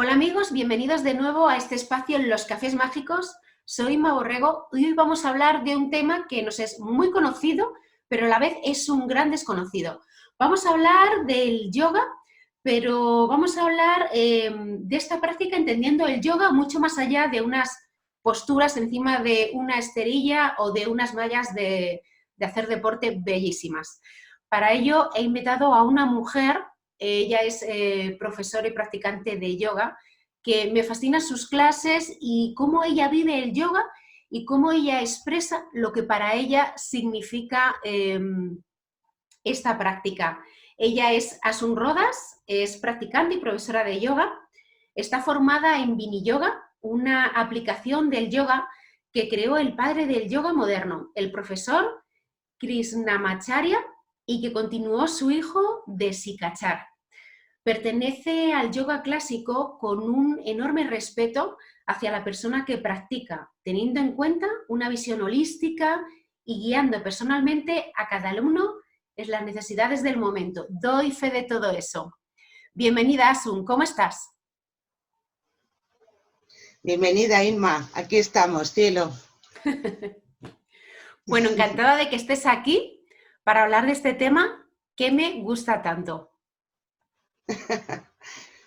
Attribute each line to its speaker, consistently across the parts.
Speaker 1: Hola amigos, bienvenidos de nuevo a este espacio en los Cafés Mágicos. Soy Inma Borrego y hoy vamos a hablar de un tema que nos es muy conocido, pero a la vez es un gran desconocido. Vamos a hablar del yoga, pero vamos a hablar de esta práctica entendiendo el yoga mucho más allá de unas posturas encima de una esterilla o de unas mallas de hacer deporte bellísimas. Para ello he invitado a una mujer. Ella es profesora y practicante de yoga, que me fascinan sus clases y cómo ella vive el yoga y cómo ella expresa lo que para ella significa esta práctica. Ella es Asun Rodas, es practicante y profesora de yoga, está formada en Vini Yoga, una aplicación del yoga que creó el padre del yoga moderno, el profesor Krishnamacharya, y que continuó su hijo Desikachar. Pertenece al yoga clásico con un enorme respeto hacia la persona que practica, teniendo en cuenta una visión holística y guiando personalmente a cada alumno en las necesidades del momento. Doy fe de todo eso. Bienvenida, Asun, ¿cómo estás?
Speaker 2: Bienvenida, Inma, aquí estamos, cielo.
Speaker 1: Bueno, encantada de que estés aquí para hablar de este tema que me gusta tanto.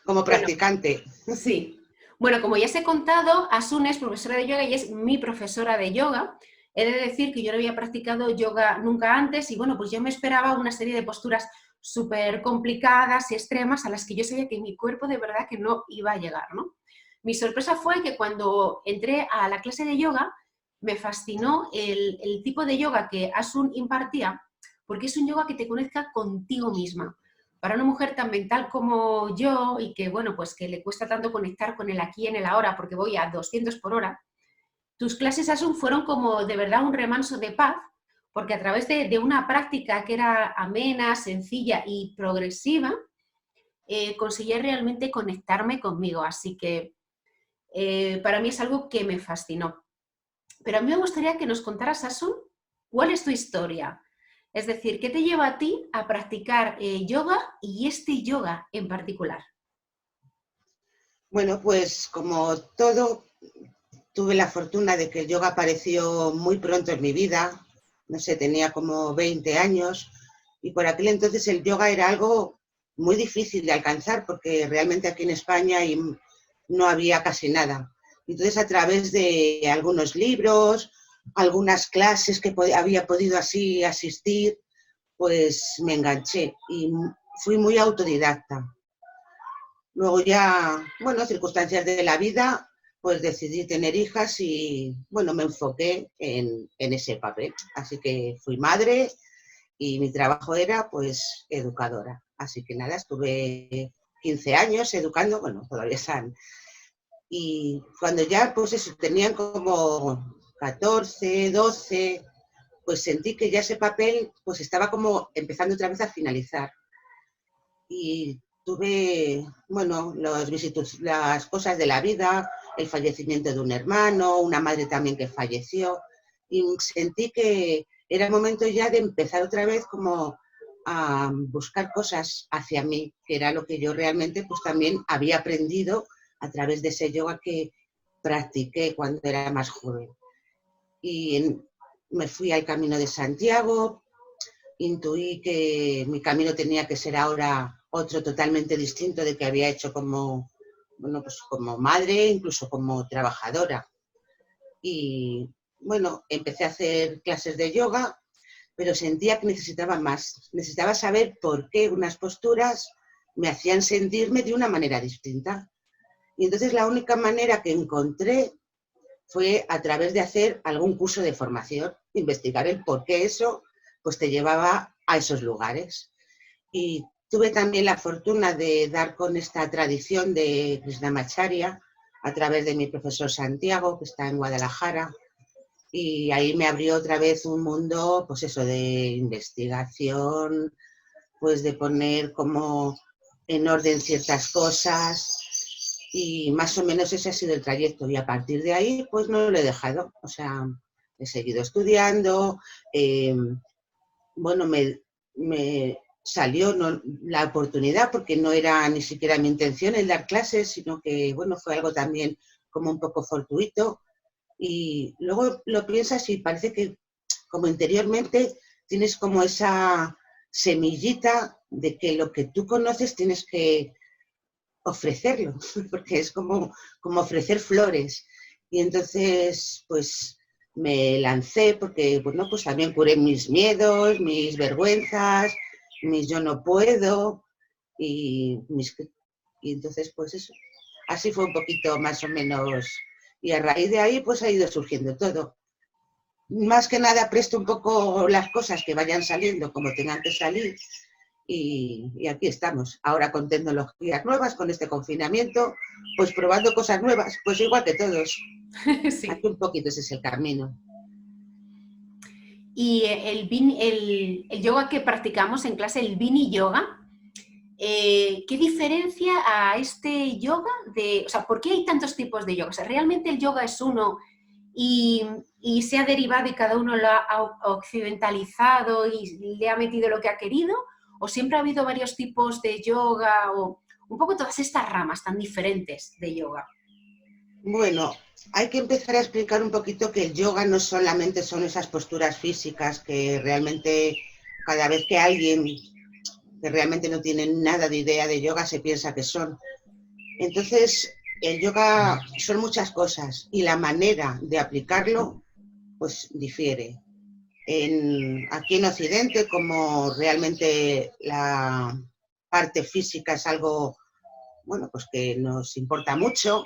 Speaker 2: Como
Speaker 1: Bueno,
Speaker 2: practicante.
Speaker 1: sí. Bueno, como ya os he contado, Asun es profesora de yoga y es mi profesora de yoga. He de decir que yo no había practicado yoga nunca antes y bueno, pues yo me esperaba una serie de posturas súper complicadas y extremas a las que yo sabía que mi cuerpo de verdad que no iba a llegar, ¿no? Mi sorpresa fue que cuando entré a la clase de yoga me fascinó el tipo de yoga que Asun impartía, porque es un yoga que te conecta contigo misma. Para una mujer tan mental como yo y que, bueno, pues que le cuesta tanto conectar con el aquí y en el ahora porque voy a 200 por hora, tus clases, Asun, fueron como de verdad un remanso de paz, porque a través de una práctica que era amena, sencilla y progresiva, conseguí realmente conectarme conmigo. Así que para mí es algo que me fascinó. Pero a mí me gustaría que nos contaras, Asun, cuál es tu historia. Es decir, ¿qué te lleva a ti a practicar yoga y este yoga en particular?
Speaker 2: Bueno, pues como todo, tuve la fortuna de que el yoga apareció muy pronto en mi vida. No sé, tenía como 20 años y por aquel entonces el yoga era algo muy difícil de alcanzar porque realmente aquí en España no había casi nada. Entonces, a través de algunos libros, algunas clases que había podido así asistir, pues me enganché y fui muy autodidacta. Luego ya, bueno, circunstancias de la vida, pues decidí tener hijas y, bueno, me enfoqué en ese papel. Así que fui madre y mi trabajo era, pues, educadora. Así que nada, estuve 15 años educando, bueno, todavía están. Y cuando ya, pues eso, tenían como 14, 12, pues sentí que ya ese papel, pues estaba como empezando otra vez a finalizar. Y tuve, bueno, las cosas de la vida, el fallecimiento de un hermano, una madre también que falleció, y sentí que era el momento ya de empezar otra vez como a buscar cosas hacia mí, que era lo que yo realmente pues también había aprendido a través de ese yoga que practiqué cuando era más joven. Y me fui al Camino de Santiago, intuí que mi camino tenía que ser ahora otro totalmente distinto de que había hecho como, bueno, pues como madre, incluso como trabajadora. Y bueno, empecé a hacer clases de yoga, pero sentía que necesitaba más. Necesitaba saber por qué unas posturas me hacían sentirme de una manera distinta. Y entonces la única manera que encontré fue a través de hacer algún curso de formación, investigar el por qué eso pues te llevaba a esos lugares. Y tuve también la fortuna de dar con esta tradición de Krishnamacharya a través de mi profesor Santiago, que está en Guadalajara, y ahí me abrió otra vez un mundo, pues eso, de investigación, pues de poner como en orden ciertas cosas, y más o menos ese ha sido el trayecto, y a partir de ahí pues no lo he dejado, o sea, he seguido estudiando, bueno, me salió la oportunidad, porque no era ni siquiera mi intención el dar clases, sino que, bueno, fue algo también como un poco fortuito. Y luego lo piensas y parece que como interiormente tienes como esa semillita de que lo que tú conoces tienes que ofrecerlo, porque es como ofrecer flores. Y entonces, pues me lancé porque, bueno, pues también curé mis miedos, mis vergüenzas, mis yo no puedo y entonces, pues eso. Así fue un poquito más o menos. Y a raíz de ahí, pues ha ido surgiendo todo. Más que nada presto un poco las cosas que vayan saliendo como tengan que salir y aquí estamos, ahora con tecnologías nuevas, con este confinamiento, pues probando cosas nuevas, pues igual que todos. Aquí
Speaker 1: Sí.
Speaker 2: un poquito ese es el camino.
Speaker 1: Y el yoga que practicamos en clase, el Vini Yoga, ¿qué diferencia a este yoga o sea, por qué hay tantos tipos de yoga? O sea, ¿realmente el yoga es uno y, y se ha derivado y cada uno lo ha occidentalizado y le ha metido lo que ha querido? ¿O siempre ha habido varios tipos de yoga o un poco todas estas ramas tan diferentes de yoga?
Speaker 2: Bueno, hay que empezar a explicar un poquito que el yoga no solamente son esas posturas físicas que realmente cada vez que alguien que realmente no tiene nada de idea de yoga se piensa que son. Entonces, el yoga son muchas cosas y la manera de aplicarlo pues difiere. Aquí en Occidente, como realmente la parte física es algo, bueno, pues que nos importa mucho,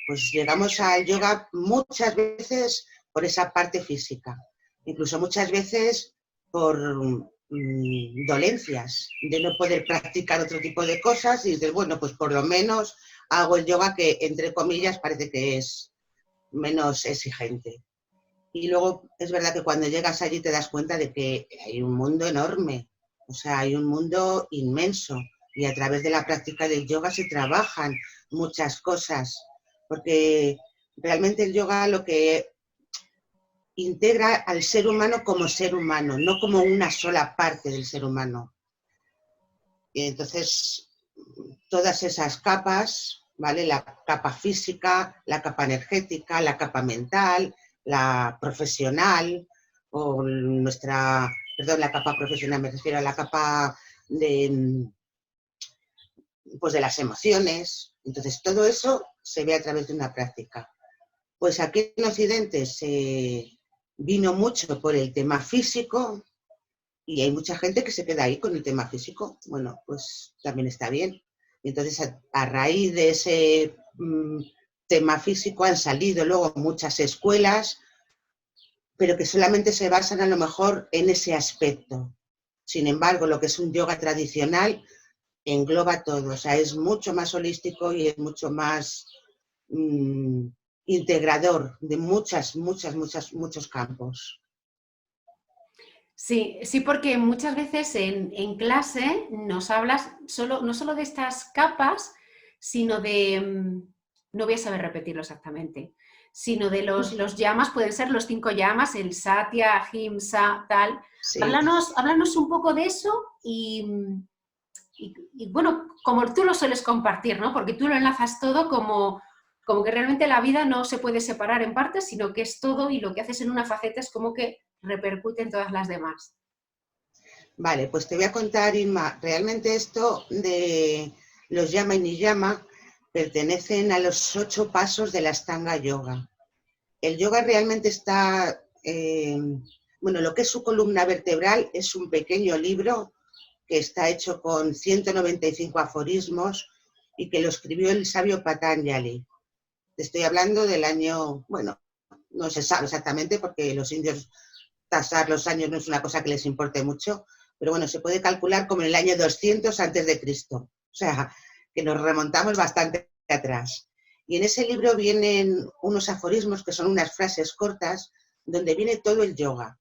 Speaker 2: pues llegamos al yoga muchas veces por esa parte física, incluso muchas veces por dolencias, de no poder practicar otro tipo de cosas y dices, bueno, pues por lo menos hago el yoga que, entre comillas, parece que es menos exigente. Y luego es verdad que cuando llegas allí te das cuenta de que hay un mundo enorme, o sea, hay un mundo inmenso y a través de la práctica del yoga se trabajan muchas cosas, porque realmente el yoga lo que integra al ser humano, no como una sola parte del ser humano. Y entonces, todas esas capas, ¿vale? La capa física, la capa energética, la capa mental, la profesional, o nuestra, perdón, la capa profesional, me refiero a la capa de, pues de las emociones. Entonces, todo eso se ve a través de una práctica. Pues aquí en Occidente se vino mucho por el tema físico y hay mucha gente que se queda ahí con el tema físico. Bueno, pues también está bien. Y entonces, a raíz de ese tema físico han salido luego muchas escuelas, pero que solamente se basan a lo mejor en ese aspecto. Sin embargo, lo que es un yoga tradicional engloba todo, o sea, es mucho más holístico y es mucho más mmm, integrador de muchos campos.
Speaker 1: Sí, sí, porque muchas veces en clase nos hablas no solo de estas capas, sino de, no voy a saber repetirlo exactamente, sino de los yamas, pueden ser los 5 yamas, el satya, ahimsa, tal.
Speaker 2: Sí.
Speaker 1: Háblanos un poco de eso y, bueno, como tú lo sueles compartir, ¿no? Porque tú lo enlazas todo como que realmente la vida no se puede separar en partes, sino que es todo y lo que haces en una faceta es como que repercute en todas las demás.
Speaker 2: Vale, pues te voy a contar, Inma, realmente esto de los yama y niyama pertenecen a los 8 pasos de la Ashtanga Yoga. El yoga realmente está, bueno, lo que es su columna vertebral es un pequeño libro que está hecho con 195 aforismos y que lo escribió el sabio Patanjali. Te estoy hablando del año, bueno, no se sabe exactamente porque los indios tasar los años no es una cosa que les importe mucho, pero bueno, se puede calcular como en el año 200 antes de Cristo. O sea, que nos remontamos bastante atrás. Y en ese libro vienen unos aforismos que son unas frases cortas donde viene todo el yoga.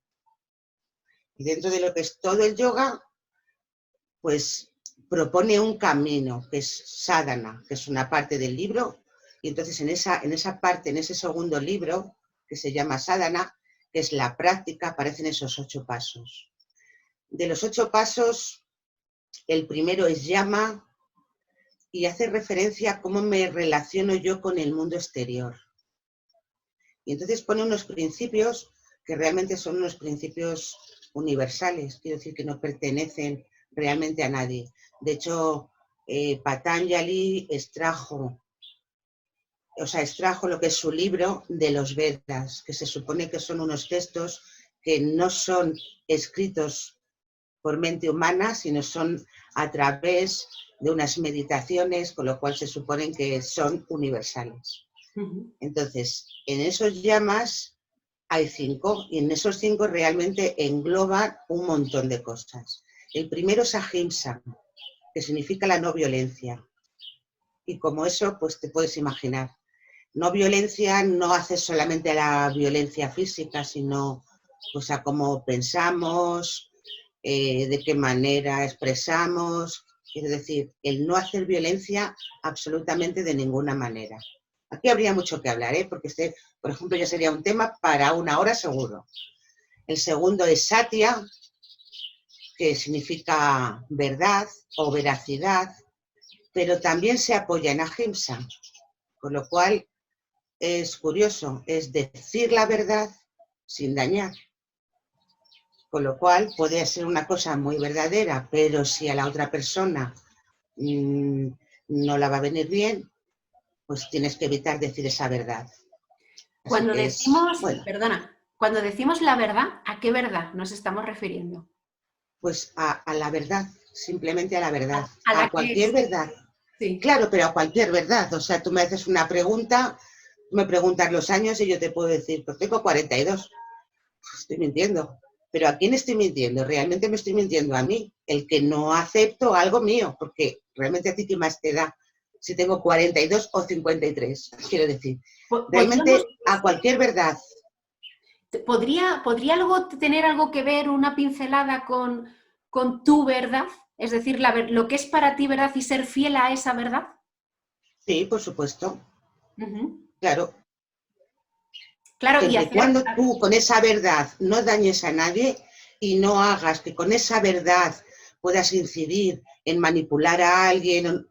Speaker 2: Y dentro de lo que es todo el yoga, pues propone un camino, que es sadhana, que es una parte del libro. Y entonces en esa parte, en ese segundo libro, que se llama sadhana, que es la práctica, aparecen esos 8 pasos. De los 8 pasos, El primero es llama y hace referencia a cómo me relaciono yo con el mundo exterior. Y entonces pone unos principios que realmente son unos principios universales, quiero decir que no pertenecen realmente a nadie. De hecho, Patanjali extrajo lo que es su libro de los Vedas, que se supone que son unos textos que no son escritos por mente humana, sino son a través de unas meditaciones, con lo cual se suponen que son universales. Entonces, en esos llamas hay 5, y en esos 5 realmente engloban un montón de cosas. El primero es ahimsa, que significa la no violencia. Y como eso, pues te puedes imaginar. No violencia no hace solamente a la violencia física, sino pues a cómo pensamos, de qué manera expresamos. Es decir, el no hacer violencia absolutamente de ninguna manera. Aquí habría mucho que hablar, porque este, por ejemplo, ya sería un tema para 1 hora seguro. El segundo es satya, que significa verdad o veracidad, pero también se apoya en ahimsa, con lo cual es curioso, es decir la verdad sin dañar. Con lo cual puede ser una cosa muy verdadera, pero si a la otra persona no la va a venir bien, pues tienes que evitar decir esa verdad. Así
Speaker 1: Cuando
Speaker 2: que es,
Speaker 1: decimos,
Speaker 2: bueno,
Speaker 1: perdona, cuando decimos la verdad, ¿a qué verdad nos estamos refiriendo?
Speaker 2: pues a la verdad, simplemente a la verdad,
Speaker 1: A la
Speaker 2: a
Speaker 1: que
Speaker 2: cualquier
Speaker 1: es.
Speaker 2: verdad.
Speaker 1: Sí.
Speaker 2: Claro, pero a cualquier verdad. O sea, tú me haces una pregunta, me preguntas los años y yo te puedo decir, pues tengo 42. Estoy mintiendo. ¿Pero a quién estoy mintiendo? Realmente me estoy mintiendo a mí, el que no acepto algo mío, porque realmente a ti qué más te da si tengo 42 o 53, quiero decir.
Speaker 1: ¿Podríamos,
Speaker 2: Realmente a cualquier verdad.
Speaker 1: podría algo tener algo que ver, una pincelada con tu verdad? Es decir, lo que es para ti verdad y ser fiel a esa verdad.
Speaker 2: Sí, por supuesto. Claro.
Speaker 1: Claro, y
Speaker 2: Siempre y
Speaker 1: hacer.
Speaker 2: cuando tú con esa verdad no dañes a nadie y no hagas que con esa verdad puedas incidir en manipular a alguien,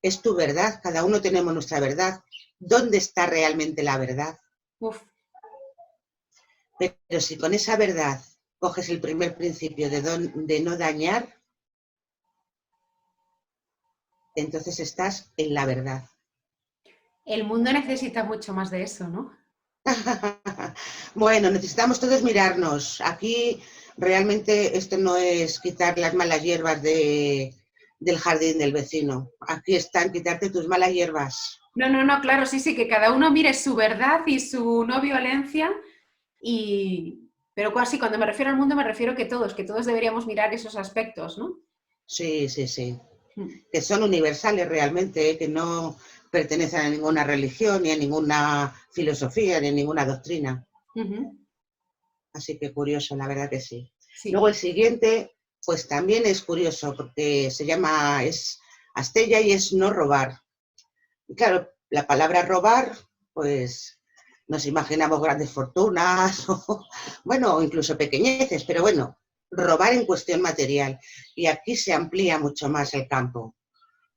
Speaker 2: es tu verdad, cada uno tenemos nuestra verdad. ¿Dónde está realmente la verdad?
Speaker 1: Uf.
Speaker 2: Pero si con esa verdad coges el primer principio de no dañar, entonces estás en la verdad.
Speaker 1: El mundo necesita mucho más de eso, ¿no?
Speaker 2: Bueno, necesitamos todos mirarnos. Aquí realmente esto no es quitar las malas hierbas del jardín del vecino. Aquí están quitarte tus malas hierbas.
Speaker 1: No, no, no, claro, sí, sí, que cada uno mire su verdad y su no violencia. Pero casi cuando me refiero al mundo me refiero que todos deberíamos mirar esos aspectos, ¿no?
Speaker 2: Sí, sí, sí.
Speaker 1: Mm.
Speaker 2: Que son universales realmente, que no pertenecen a ninguna religión, ni a ninguna filosofía, ni a ninguna doctrina. Así que curioso, la verdad que sí.
Speaker 1: Sí.
Speaker 2: Luego el siguiente, pues también es curioso, porque es Astella y es no robar. Y claro, la palabra robar, pues nos imaginamos grandes fortunas, o, bueno, incluso pequeñeces, pero bueno, robar en cuestión material. Y aquí se amplía mucho más el campo.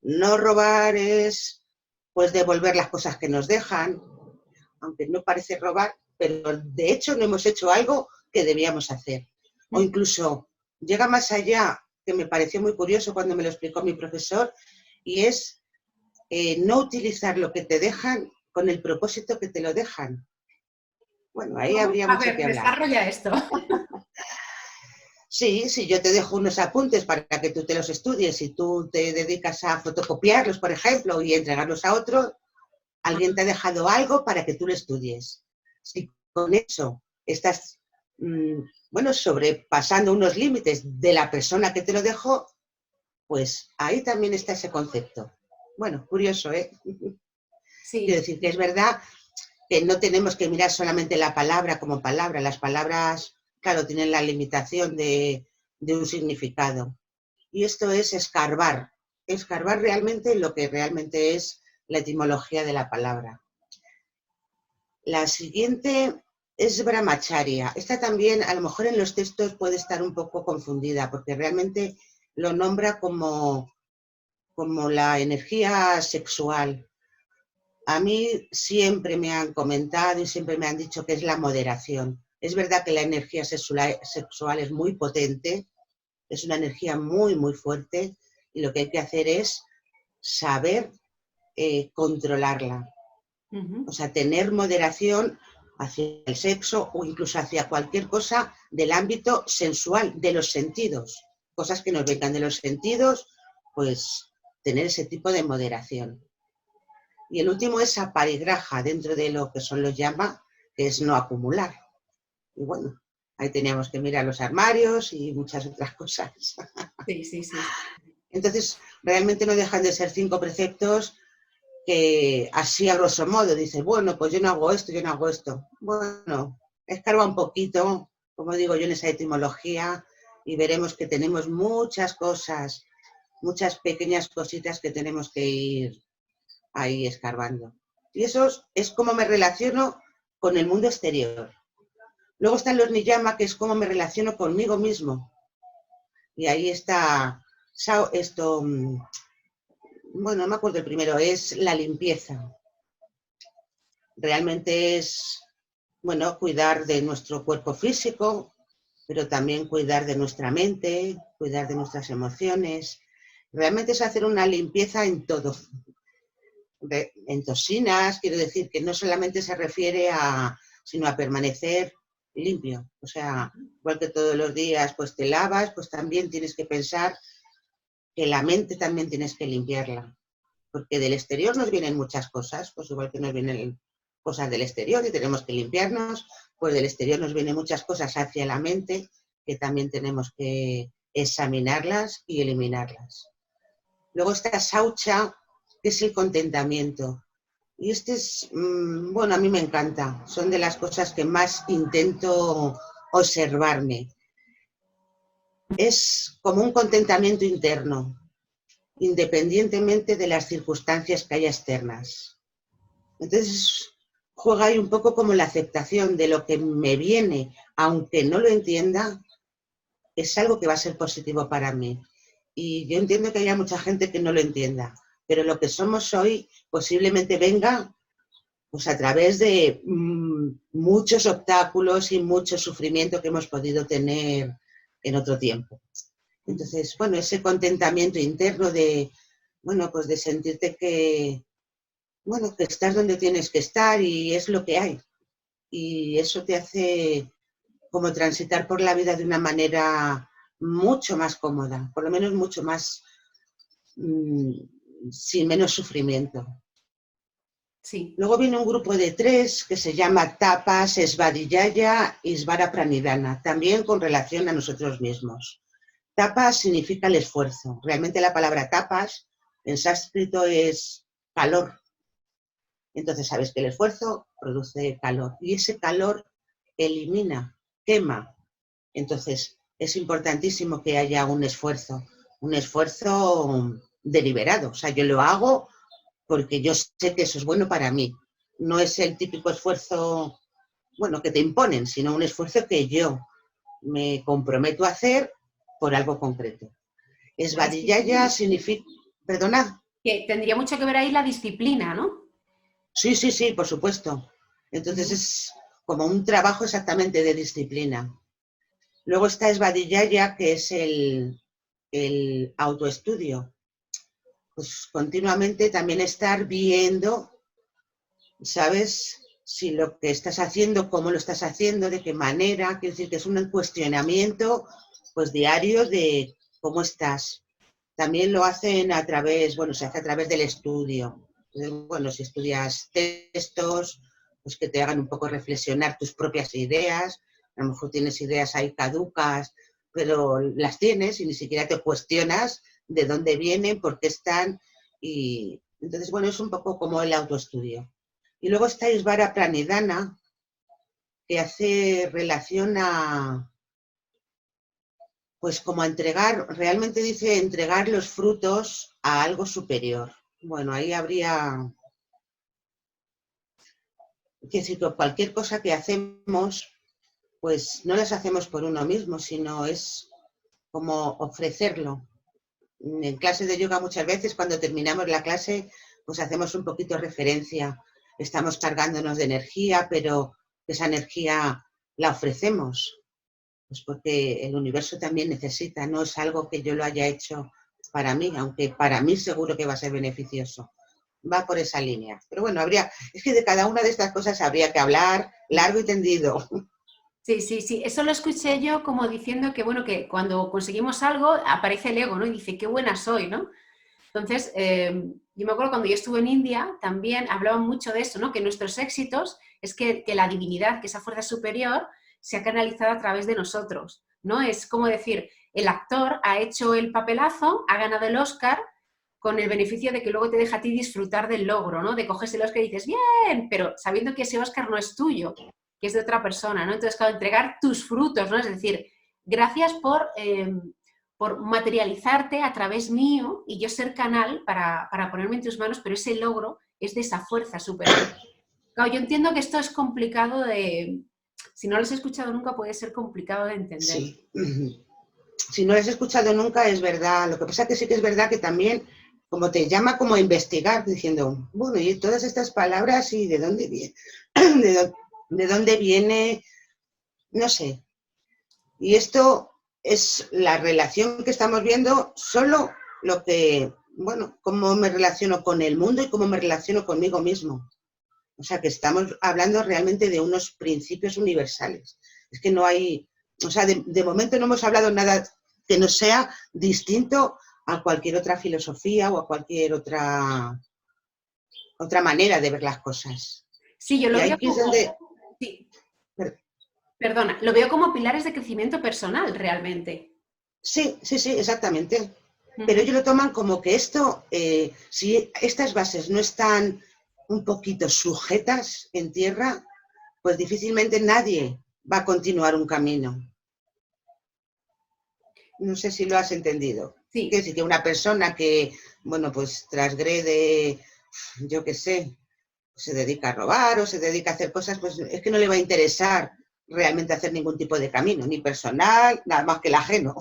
Speaker 2: No robar es, pues, devolver las cosas que nos dejan, aunque no parece robar, pero de hecho no hemos hecho algo que debíamos hacer. O incluso llega más allá, que me pareció muy curioso cuando me lo explicó mi profesor, y es no utilizar lo que te dejan con el propósito que te lo dejan. Bueno, ahí
Speaker 1: ¿Cómo?
Speaker 2: habría
Speaker 1: A
Speaker 2: mucho
Speaker 1: ver,
Speaker 2: que hablar.
Speaker 1: desarrolla esto.
Speaker 2: Sí, sí, yo te dejo unos apuntes para que tú te los estudies y tú te dedicas a fotocopiarlos, por ejemplo, y entregarlos a otro, alguien te ha dejado algo para que tú lo estudies. Si con eso estás, bueno, sobrepasando unos límites de la persona que te lo dejó, pues ahí también está ese concepto. Bueno, curioso, ¿eh? Quiero
Speaker 1: Sí.
Speaker 2: decir que es verdad que no tenemos que mirar solamente la palabra como palabra. Las palabras, claro, tienen la limitación de un significado. Y esto es escarbar realmente lo que realmente es la etimología de la palabra. La siguiente es brahmacharya. Esta también, a lo mejor en los textos puede estar un poco confundida, porque realmente lo nombra como la energía sexual. A mí siempre me han comentado y siempre me han dicho que es la moderación. Es verdad que la energía sexual es muy potente, es una energía muy, muy fuerte, y lo que hay que hacer es saber controlarla. O sea, tener moderación hacia el sexo o incluso hacia cualquier cosa del ámbito sensual, de los sentidos. Cosas que nos vengan de los sentidos, pues tener ese tipo de moderación. Y el último es aparigraja, dentro de lo que son los llama, que es no acumular. Y bueno, ahí teníamos que mirar los armarios y muchas otras cosas.
Speaker 1: Sí, sí, sí.
Speaker 2: Entonces, realmente no dejan de ser 5 preceptos que así a grosso modo dices, bueno, pues yo no hago esto, yo no hago esto. Bueno, escarba un poquito, como digo yo, en esa etimología, y veremos que tenemos muchas cosas, muchas pequeñas cositas que tenemos que ir ahí escarbando. Y eso es como me relaciono con el mundo exterior. Luego están los niyama, que es como me relaciono conmigo mismo. Y ahí está esto, bueno, no me acuerdo el primero, es la limpieza. Realmente es, bueno, cuidar de nuestro cuerpo físico, pero también cuidar de nuestra mente, cuidar de nuestras emociones. Realmente es hacer una limpieza en todo. En toxinas, quiero decir que no solamente se refiere sino a permanecer limpio. O sea, igual que todos los días pues te lavas, pues también tienes que pensar que la mente también tienes que limpiarla. Porque del exterior nos vienen muchas cosas, pues igual que nos vienen cosas del exterior y tenemos que limpiarnos, pues del exterior nos vienen muchas cosas hacia la mente que también tenemos que examinarlas y eliminarlas. Luego está Saucha, que es el contentamiento. Y este es, bueno, a mí me encanta. Son de las cosas que más intento observarme. Es como un contentamiento interno, independientemente de las circunstancias que haya externas. Entonces, juega ahí un poco como la aceptación de lo que me viene, aunque no lo entienda, es algo que va a ser positivo para mí. Y yo entiendo que haya mucha gente que no lo entienda, pero lo que somos hoy posiblemente venga pues a través de muchos obstáculos y mucho sufrimiento que hemos podido tener en otro tiempo. Entonces, bueno, ese contentamiento interno de, bueno, pues de sentirte que, bueno, que estás donde tienes que estar y es lo que hay. Y eso te hace como transitar por la vida de una manera mucho más cómoda, por lo menos mucho más, sin menos sufrimiento.
Speaker 1: Sí.
Speaker 2: Luego viene un grupo de 3 que se llama Tapas, Svadhyaya y Svara Pranidhana, también con relación a nosotros mismos. Tapas significa el esfuerzo. Realmente la palabra tapas en sánscrito es calor. Entonces sabes que el esfuerzo produce calor y ese calor elimina, quema. Entonces es importantísimo que haya un esfuerzo deliberado. O sea, yo lo hago porque yo sé que eso es bueno para mí. No es el típico esfuerzo, bueno, que te imponen, sino un esfuerzo que yo me comprometo a hacer por algo concreto. Svadhyaya significa... ¿Perdona?
Speaker 1: Que tendría mucho que ver ahí la disciplina, ¿no?
Speaker 2: Sí, sí, sí, por supuesto. Entonces es como un trabajo exactamente de disciplina. Luego está Svadhyaya, que es el autoestudio. Pues continuamente también estar viendo, ¿sabes? Si lo que estás haciendo, cómo lo estás haciendo, de qué manera. Quiero decir que es un cuestionamiento pues diario de cómo estás. También lo hacen a través, bueno, se hace a través del estudio. Entonces, bueno, si estudias textos, pues que te hagan un poco reflexionar tus propias ideas. A lo mejor tienes ideas ahí caducas, pero las tienes y ni siquiera te cuestionas de dónde vienen, por qué están. Y entonces, bueno, es un poco como el autoestudio. Y luego está Svara Pranidhana, que hace relación a, pues como a entregar, realmente dice entregar los frutos a algo superior. Bueno, ahí habría, que decir, que cualquier cosa que hacemos, pues no las hacemos por uno mismo, sino es como ofrecerlo. En clase de yoga muchas veces cuando terminamos la clase pues hacemos un poquito de referencia, estamos cargándonos de energía, pero esa energía la ofrecemos, pues porque el universo también necesita, no es algo que yo lo haya hecho para mí, aunque para mí seguro que va a ser beneficioso. Va por esa línea. Pero bueno, es que de cada una de estas cosas habría que hablar largo y tendido.
Speaker 1: Sí, sí, sí. Eso lo escuché yo como diciendo que, bueno, que cuando conseguimos algo aparece el ego, ¿no? Y dice, qué buena soy, ¿no? Entonces, yo me acuerdo cuando yo estuve en India, también hablaban mucho de eso, ¿no? Que nuestros éxitos es que la divinidad, que esa fuerza superior, se ha canalizado a través de nosotros, ¿no? Es como decir, el actor ha hecho el papelazo, ha ganado el Oscar, con el beneficio de que luego te deja a ti disfrutar del logro, ¿no? De coges el Oscar y dices, bien, pero sabiendo que ese Oscar no es tuyo, que es de otra persona, ¿no? Entonces, claro, entregar tus frutos, ¿no? Es decir, gracias por materializarte a través mío y yo ser canal para ponerme en tus manos, pero ese logro es de esa fuerza superior. Claro, yo entiendo que esto es complicado de... Si no lo has escuchado nunca, puede ser complicado de entender.
Speaker 2: Sí. Si no lo has escuchado nunca, es verdad. Lo que pasa es que sí que es verdad que también, como te llama como a investigar, diciendo, bueno, y todas estas palabras, ¿y de dónde viene? ¿De dónde viene? No sé. Y esto es la relación que estamos viendo, solo lo que, bueno, cómo me relaciono con el mundo y cómo me relaciono conmigo mismo. O sea, que estamos hablando realmente de unos principios universales. Es que no hay, o sea, de momento no hemos hablado nada que no sea distinto a cualquier otra filosofía o a cualquier otra manera de ver las cosas.
Speaker 1: Sí, yo
Speaker 2: Y
Speaker 1: lo veo
Speaker 2: aquí es
Speaker 1: como...
Speaker 2: donde...
Speaker 1: Sí, perdona, lo veo como pilares de crecimiento personal realmente.
Speaker 2: Sí, sí, sí, exactamente. Pero
Speaker 1: Ujú.
Speaker 2: ellos lo toman como que esto, si estas bases no están un poquito sujetas en tierra, pues difícilmente nadie va a continuar un camino. No sé si lo has entendido. Quiere
Speaker 1: Sí,
Speaker 2: decir que una persona que, bueno, pues transgrede, yo qué sé, se dedica a robar o se dedica a hacer cosas, pues es que no le va a interesar realmente hacer ningún tipo de camino, ni personal, nada más que el ajeno.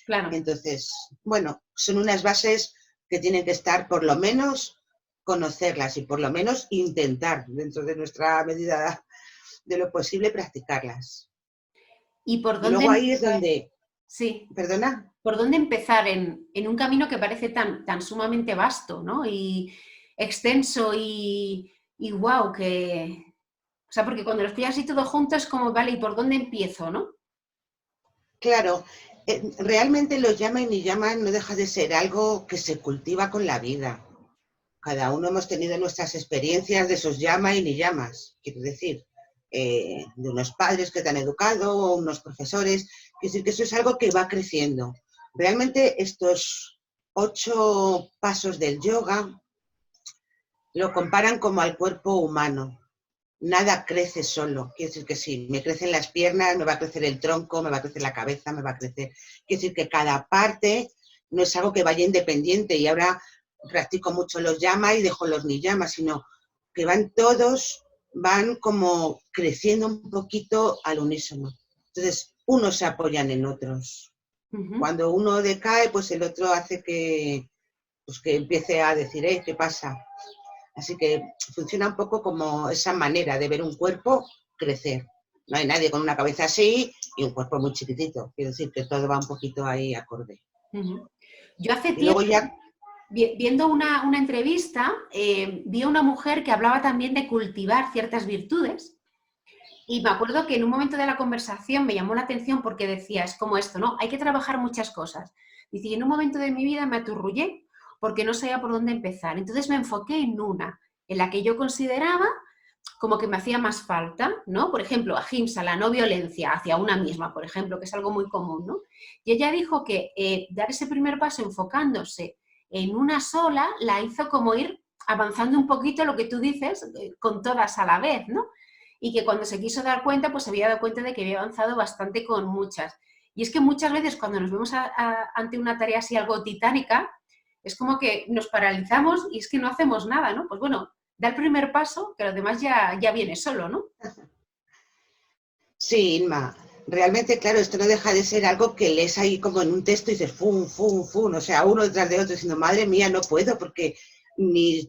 Speaker 1: claro.
Speaker 2: Entonces, bueno, son unas bases que tienen que estar, por lo menos, conocerlas y por lo menos intentar, dentro de nuestra medida de lo posible, practicarlas.
Speaker 1: ¿Y por
Speaker 2: Y
Speaker 1: dónde
Speaker 2: luego ahí es
Speaker 1: empezar?
Speaker 2: donde,
Speaker 1: Sí,
Speaker 2: perdona,
Speaker 1: ¿por dónde empezar en un camino que parece tan sumamente vasto, ¿no? Y extenso y wow, que... O sea, porque cuando lo estoy así todo junto es como, vale, ¿y por dónde empiezo, no?
Speaker 2: claro, realmente los llama y ni llaman no deja de ser algo que se cultiva con la vida. Cada uno hemos tenido nuestras experiencias de esos llama y ni llamas, quiero decir, de unos padres que te han educado, o unos profesores, quiero decir que eso es algo que va creciendo. Realmente estos 8 pasos del yoga lo comparan como al cuerpo humano. Nada crece solo. Quiere decir que sí, me crecen las piernas, me va a crecer el tronco, me va a crecer la cabeza, me va a crecer. Quiere decir que cada parte no es algo que vaya independiente y ahora practico mucho los llama y dejo los ni llama, sino que van todos, van como creciendo un poquito al unísono. Entonces, unos se apoyan en otros.
Speaker 1: Ujú.
Speaker 2: Cuando uno decae, pues el otro hace pues que empiece a decir, ¿qué pasa? Así que funciona un poco como esa manera de ver un cuerpo crecer. No hay nadie con una cabeza así y un cuerpo muy chiquitito. Quiero decir que todo va un poquito ahí acorde.
Speaker 1: Ujú. Yo hace
Speaker 2: Y luego
Speaker 1: tiempo,
Speaker 2: ya,
Speaker 1: viendo una entrevista, vi a una mujer que hablaba también de cultivar ciertas virtudes. Y me acuerdo que en un momento de la conversación me llamó la atención porque decía, es como esto, ¿no? Hay que trabajar muchas cosas. Dice, y en un momento de mi vida me aturrullé porque no sabía por dónde empezar. Entonces me enfoqué en una, en la que yo consideraba como que me hacía más falta, ¿no? Por ejemplo, ahimsa, la no violencia hacia una misma, por ejemplo, que es algo muy común, ¿no? Y ella dijo que dar ese primer paso enfocándose en una sola la hizo como ir avanzando un poquito lo que tú dices, con todas a la vez, ¿no? Y que cuando se quiso dar cuenta, pues se había dado cuenta de que había avanzado bastante con muchas. Y es que muchas veces cuando nos vemos ante una tarea así algo titánica, es como que nos paralizamos y es que no hacemos nada, ¿no? Pues bueno, da el primer paso, que lo demás ya viene solo, ¿no?
Speaker 2: sí, Inma, realmente, claro, esto no deja de ser algo que lees ahí como en un texto y dices, fum, fum, fum, o sea, uno detrás de otro, diciendo, madre mía, no puedo porque ni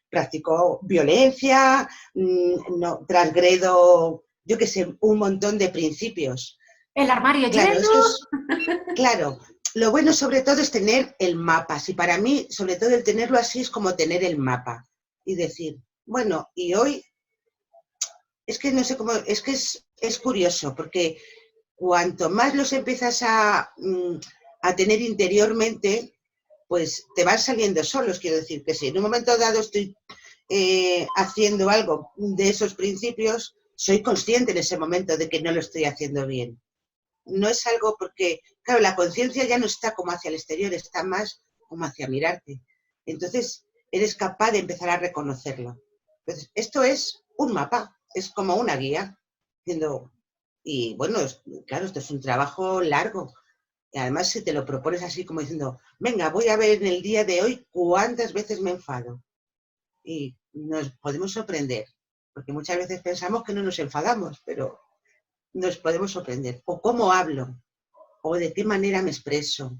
Speaker 2: practico violencia, no transgredo, yo qué sé, un montón de principios.
Speaker 1: El armario
Speaker 2: Claro,
Speaker 1: lleno.
Speaker 2: esto es, claro, lo bueno sobre todo es tener el mapa. Si para mí, sobre todo el tenerlo así es como tener el mapa y decir, bueno, y hoy es que no sé cómo, es que es curioso, porque cuanto más los empiezas a tener interiormente, pues te van saliendo solos. Quiero decir que si en un momento dado estoy haciendo algo de esos principios, soy consciente en ese momento de que no lo estoy haciendo bien. No es algo porque, claro, la conciencia ya no está como hacia el exterior, está más como hacia mirarte. Entonces, eres capaz de empezar a reconocerlo. Entonces, esto es un mapa, es como una guía. Diciendo, y bueno, claro, esto es un trabajo largo. Y además, si te lo propones así como diciendo, venga, voy a ver en el día de hoy cuántas veces me enfado. Y nos podemos sorprender, porque muchas veces pensamos que no nos enfadamos, pero nos podemos sorprender. O cómo hablo, o de qué manera me expreso.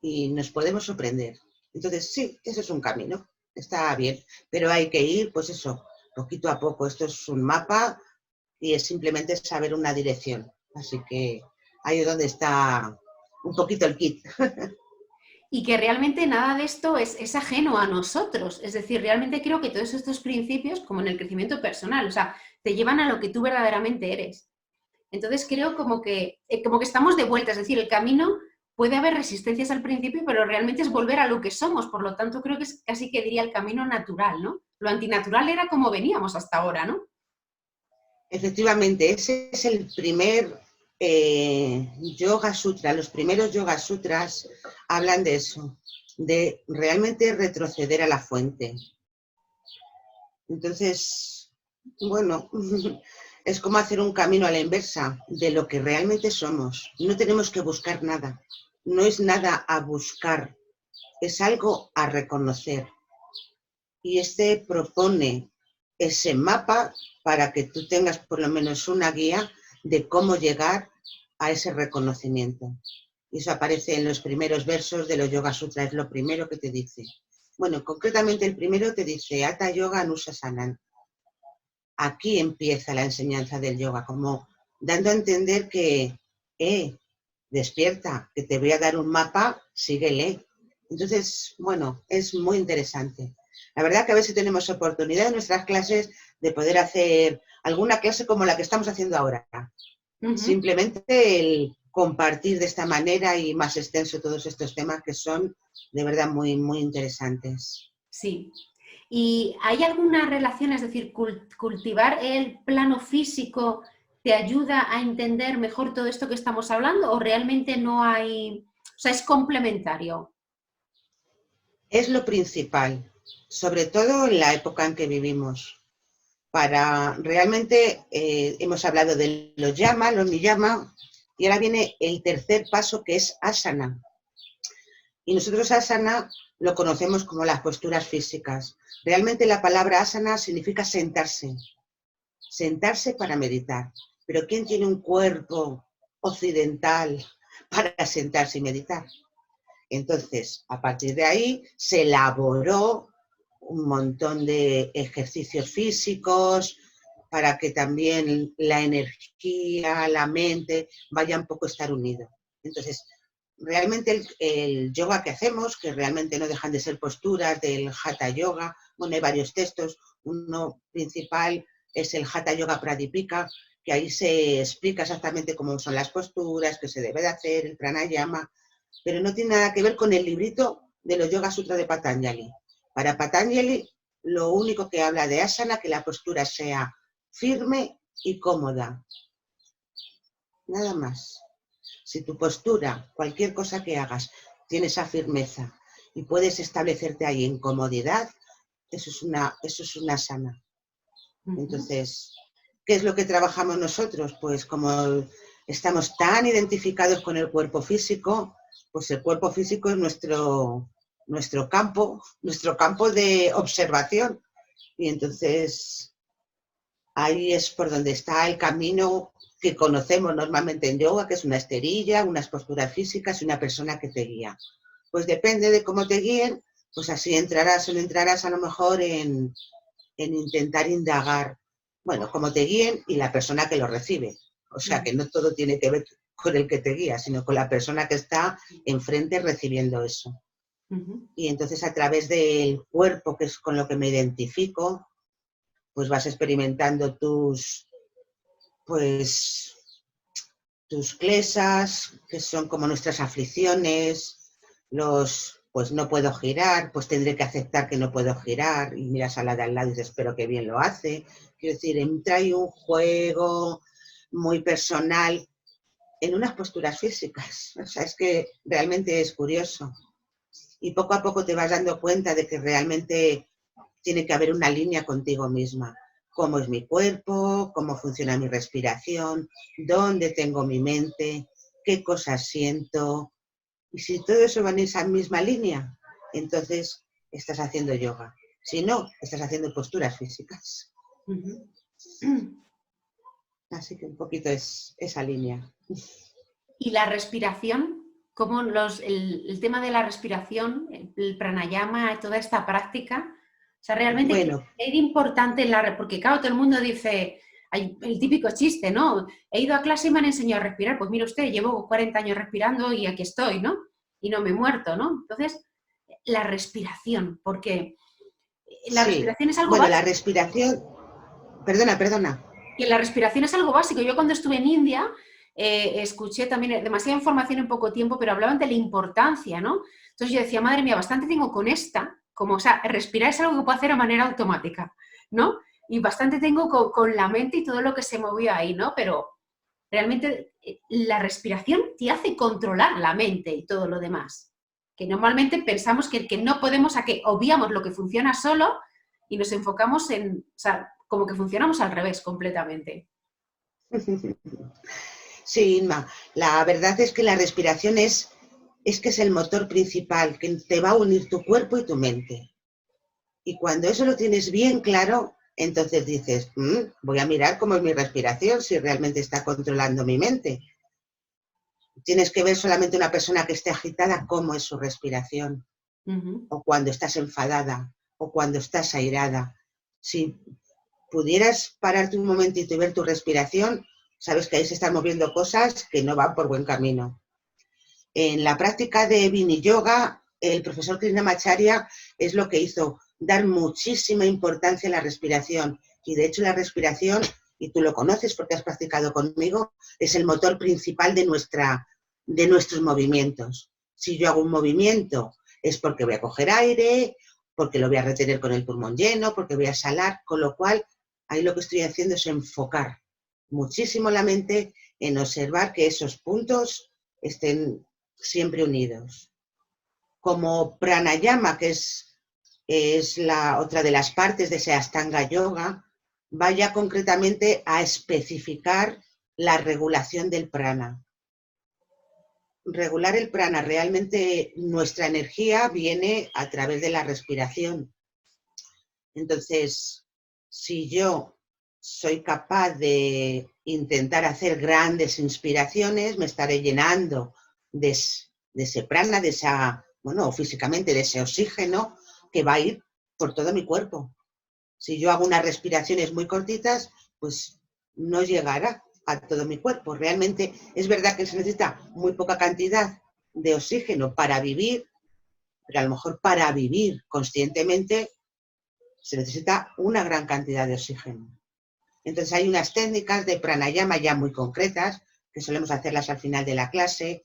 Speaker 2: Y nos podemos sorprender. Entonces, sí, eso es un camino. Está bien. Pero hay que ir, pues eso, poquito a poco. Esto es un mapa y es simplemente saber una dirección. Así que ahí es donde está un poquito el kit.
Speaker 1: Y que realmente nada de esto es ajeno a nosotros. Es decir, realmente creo que todos estos principios, como en el crecimiento personal, o sea, te llevan a lo que tú verdaderamente eres. Entonces creo como que estamos de vuelta, es decir, el camino puede haber resistencias al principio, pero realmente es volver a lo que somos. Por lo tanto, creo que es casi que diría el camino natural, ¿no? Lo antinatural era como veníamos hasta ahora, ¿no?
Speaker 2: Efectivamente, ese es el primer Yoga Sutra. Los primeros Yoga Sutras hablan de eso, de realmente retroceder a la fuente. Entonces, bueno, es como hacer un camino a la inversa de lo que realmente somos. No tenemos que buscar nada. No es nada a buscar, es algo a reconocer. Y este propone ese mapa para que tú tengas por lo menos una guía de cómo llegar a ese reconocimiento. Y eso aparece en los primeros versos de los Yoga Sutras, es lo primero que te dice. Bueno, concretamente el primero te dice Hatha Yoga Anusasanan. Aquí empieza la enseñanza del yoga, como dando a entender que, despierta, que te voy a dar un mapa, síguele. Entonces, bueno, es muy interesante. La verdad que a ver si tenemos oportunidad en nuestras clases de poder hacer alguna clase como la que estamos haciendo ahora. Simplemente el compartir de esta manera y más extenso todos estos temas que son de verdad muy, muy interesantes.
Speaker 1: Sí. ¿Y hay alguna relación, es decir, cultivar el plano físico te ayuda a entender mejor todo esto que estamos hablando o realmente no hay, o sea, es complementario?
Speaker 2: Es lo principal, sobre todo en la época en que vivimos. Para realmente, hemos hablado de los llama, los niyama, y ahora viene el tercer paso que es asana. Y nosotros asana lo conocemos como las posturas físicas. Realmente la palabra asana significa sentarse, sentarse para meditar. Pero ¿quién tiene un cuerpo occidental para sentarse y meditar? Entonces, a partir de ahí se elaboró un montón de ejercicios físicos para que también la energía, la mente vaya un poco a estar unido. Entonces, realmente el yoga que hacemos, que realmente no dejan de ser posturas del Hatha Yoga, bueno, hay varios textos, uno principal es el Hatha Yoga Pradipika, que ahí se explica exactamente cómo son las posturas, qué se debe de hacer, el pranayama, pero no tiene nada que ver con el librito de los Yoga Sutras de Patanjali. Para Patanjali, lo único que habla de asana, que la postura sea firme y cómoda. Nada más. Si tu postura, cualquier cosa que hagas, tiene esa firmeza y puedes establecerte ahí en comodidad, eso es una asana. Entonces, ¿qué es lo que trabajamos nosotros? Pues como estamos tan identificados con el cuerpo físico, pues el cuerpo físico es nuestro campo de observación. Y entonces ahí es por donde está el camino que conocemos normalmente en yoga, que es una esterilla, unas posturas físicas y una persona que te guía. Pues depende de cómo te guíen, pues así entrarás o no entrarás a lo mejor en intentar indagar, bueno, cómo te guíen y la persona que lo recibe. O sea, que no todo tiene que ver con el que te guía, sino con la persona que está enfrente recibiendo eso. Y entonces a través del cuerpo, que es con lo que me identifico, pues vas experimentando tus klesas, que son como nuestras aflicciones, pues no puedo girar, pues tendré que aceptar que no puedo girar, y miras a la de al lado y dices, espero que bien lo hace. Quiero decir, entra ahí un juego muy personal en unas posturas físicas. O sea, es que realmente es curioso. Y poco a poco te vas dando cuenta de que realmente tiene que haber una línea contigo misma. Cómo es mi cuerpo, cómo funciona mi respiración, dónde tengo mi mente, qué cosas siento. Y si todo eso va en esa misma línea, entonces estás haciendo yoga. Si no, estás haciendo posturas físicas. Así que un poquito es esa línea.
Speaker 1: ¿Y la respiración? ¿Cómo el tema de la respiración, el pranayama, toda esta práctica? O sea, realmente
Speaker 2: Bueno,
Speaker 1: es importante porque claro, todo el mundo dice, hay el típico chiste, ¿no? He ido a clase y me han enseñado a respirar. Pues mire usted, llevo 40 años respirando y aquí estoy, ¿no? Y no me he muerto, ¿no? Entonces, la respiración, porque la
Speaker 2: sí.
Speaker 1: respiración es algo
Speaker 2: Bueno, la
Speaker 1: básico.
Speaker 2: respiración... Perdona.
Speaker 1: Y la respiración es algo básico. Yo cuando estuve en India escuché también demasiada información en poco tiempo, pero hablaban de la importancia, ¿no? Entonces yo decía, madre mía, bastante tengo con esta, como, o sea, respirar es algo que puedo hacer de manera automática, ¿no? Y bastante tengo con la mente y todo lo que se movía ahí, ¿no? Pero realmente la respiración te hace controlar la mente y todo lo demás. Que normalmente pensamos que no podemos, a que obviamos lo que funciona solo y nos enfocamos en, o sea, como que funcionamos al revés completamente.
Speaker 2: Sí, Inma, la verdad es que la respiración es que es el motor principal que te va a unir tu cuerpo y tu mente. Y cuando eso lo tienes bien claro, entonces dices, voy a mirar cómo es mi respiración, si realmente está controlando mi mente. Tienes que ver solamente una persona que esté agitada, cómo es su respiración, o cuando estás enfadada, o cuando estás airada. Si pudieras pararte un momentito y ver tu respiración, sabes que ahí se están moviendo cosas que no van por buen camino. En la práctica de Vini Yoga, el profesor Krishnamacharya es lo que hizo, dar muchísima importancia a la respiración. Y de hecho la respiración, y tú lo conoces porque has practicado conmigo, es el motor principal de nuestros movimientos. Si yo hago un movimiento es porque voy a coger aire, porque lo voy a retener con el pulmón lleno, porque voy a exhalar, con lo cual ahí lo que estoy haciendo es enfocar muchísimo la mente en observar que esos puntos estén siempre unidos. Como pranayama, que es la otra de las partes de ese Ashtanga Yoga, vaya concretamente a especificar la regulación del prana. Regular el prana, realmente nuestra energía viene a través de la respiración. Entonces, si yo soy capaz de intentar hacer grandes inspiraciones, me estaré llenando de ese prana, de esa, bueno, físicamente de ese oxígeno que va a ir por todo mi cuerpo. Si yo hago unas respiraciones muy cortitas, pues no llegará a todo mi cuerpo. Realmente es verdad que se necesita muy poca cantidad de oxígeno para vivir, pero a lo mejor para vivir conscientemente se necesita una gran cantidad de oxígeno. Entonces hay unas técnicas de pranayama ya muy concretas, que solemos hacerlas al final de la clase,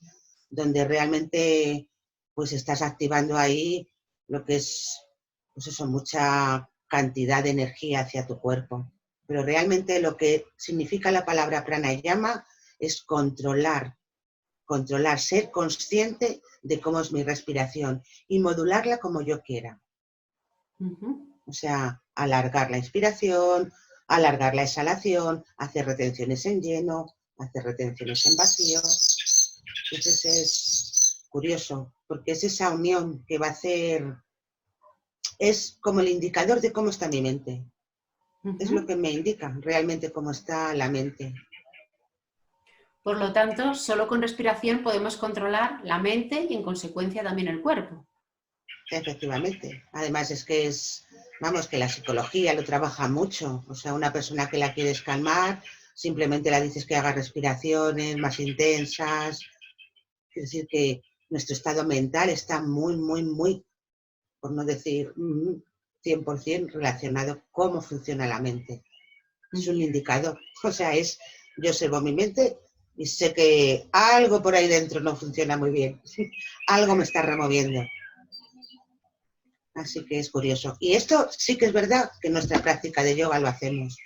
Speaker 2: donde realmente pues estás activando ahí lo que es, pues eso, mucha cantidad de energía hacia tu cuerpo. Pero realmente lo que significa la palabra pranayama es controlar, ser consciente de cómo es mi respiración y modularla como yo quiera. O sea, alargar la inspiración, alargar la exhalación, hacer retenciones en lleno, hacer retenciones en vacío. Entonces es curioso, porque es esa unión que va a hacer, es como el indicador de cómo está mi mente. Es lo que me indica realmente cómo está la mente.
Speaker 1: Por lo tanto, solo con respiración podemos controlar la mente y en consecuencia también el cuerpo.
Speaker 2: Efectivamente. Además es que vamos, que la psicología lo trabaja mucho. O sea, una persona que la quieres calmar, simplemente le dices que haga respiraciones más intensas. Es decir, que nuestro estado mental está muy, muy, muy, por no decir 100% relacionado cómo funciona la mente. Es un indicador. O sea, yo observo mi mente y sé que algo por ahí dentro no funciona muy bien. Algo me está removiendo. Así que es curioso. Y esto sí que es verdad que en nuestra práctica de yoga lo hacemos.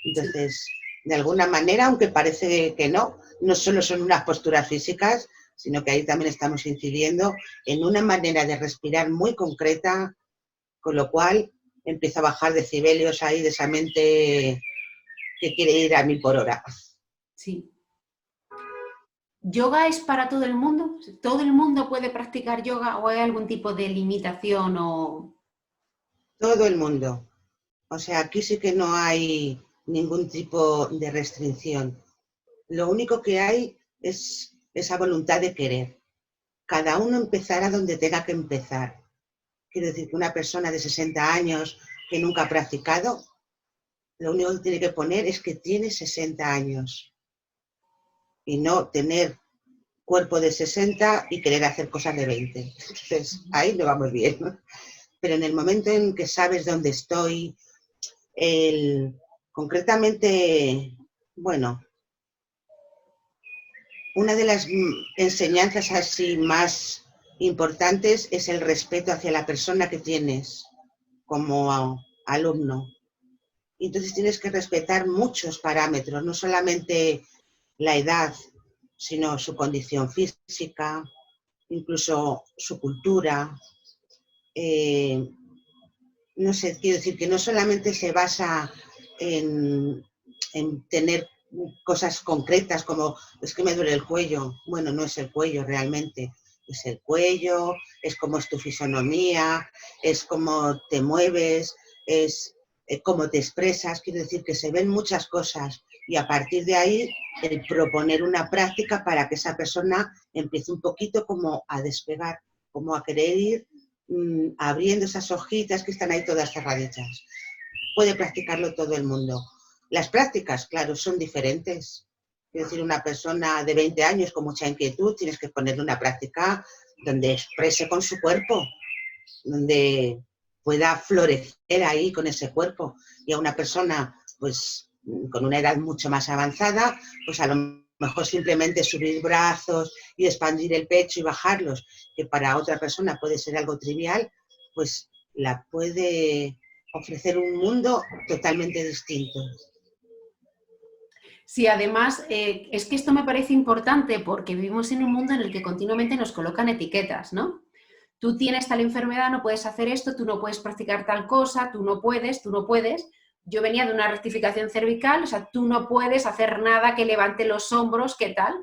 Speaker 2: Entonces, de alguna manera, aunque parece que no solo son unas posturas físicas, sino que ahí también estamos incidiendo en una manera de respirar muy concreta, con lo cual empieza a bajar decibelios ahí de esa mente que quiere ir a 1000 por hora.
Speaker 1: Sí. ¿Yoga es para todo el mundo? ¿Todo el mundo puede practicar yoga o hay algún tipo de limitación o...?
Speaker 2: Todo el mundo. O sea, aquí sí que no hay ningún tipo de restricción. Lo único que hay es esa voluntad de querer. Cada uno empezará donde tenga que empezar. Quiero decir que una persona de 60 años que nunca ha practicado, lo único que tiene que poner es que tiene 60 años y no tener cuerpo de 60 y querer hacer cosas de 20. Entonces, ahí no vamos bien. Pero en el momento en que sabes dónde estoy, concretamente, bueno, una de las enseñanzas así más importantes es el respeto hacia la persona que tienes como alumno. Y entonces tienes que respetar muchos parámetros, no solamente la edad, sino su condición física, incluso su cultura. No sé, quiero decir que no solamente se basa en tener cosas concretas como es que me duele el cuello. Bueno, no es el cuello realmente, es el cuello, es cómo es tu fisonomía, es cómo te mueves, es cómo te expresas. Quiero decir que se ven muchas cosas y a partir de ahí el proponer una práctica para que esa persona empiece un poquito como a despegar, como a querer ir abriendo esas hojitas que están ahí todas cerraditas. Puede practicarlo todo el mundo. Las prácticas, claro, son diferentes. Es decir, una persona de 20 años con mucha inquietud, tienes que ponerle una práctica donde exprese con su cuerpo, donde pueda florecer ahí con ese cuerpo. Y a una persona, pues, con una edad mucho más avanzada, pues a lo mejor simplemente subir brazos y expandir el pecho y bajarlos, que para otra persona puede ser algo trivial, pues la puede ofrecer un mundo totalmente distinto.
Speaker 1: Sí, además, es que esto me parece importante porque vivimos en un mundo en el que continuamente nos colocan etiquetas, ¿no? Tú tienes tal enfermedad, no puedes hacer esto, tú no puedes practicar tal cosa, tú no puedes, tú no puedes. Yo venía de una rectificación cervical, o sea, tú no puedes hacer nada que levante los hombros, ¿qué tal?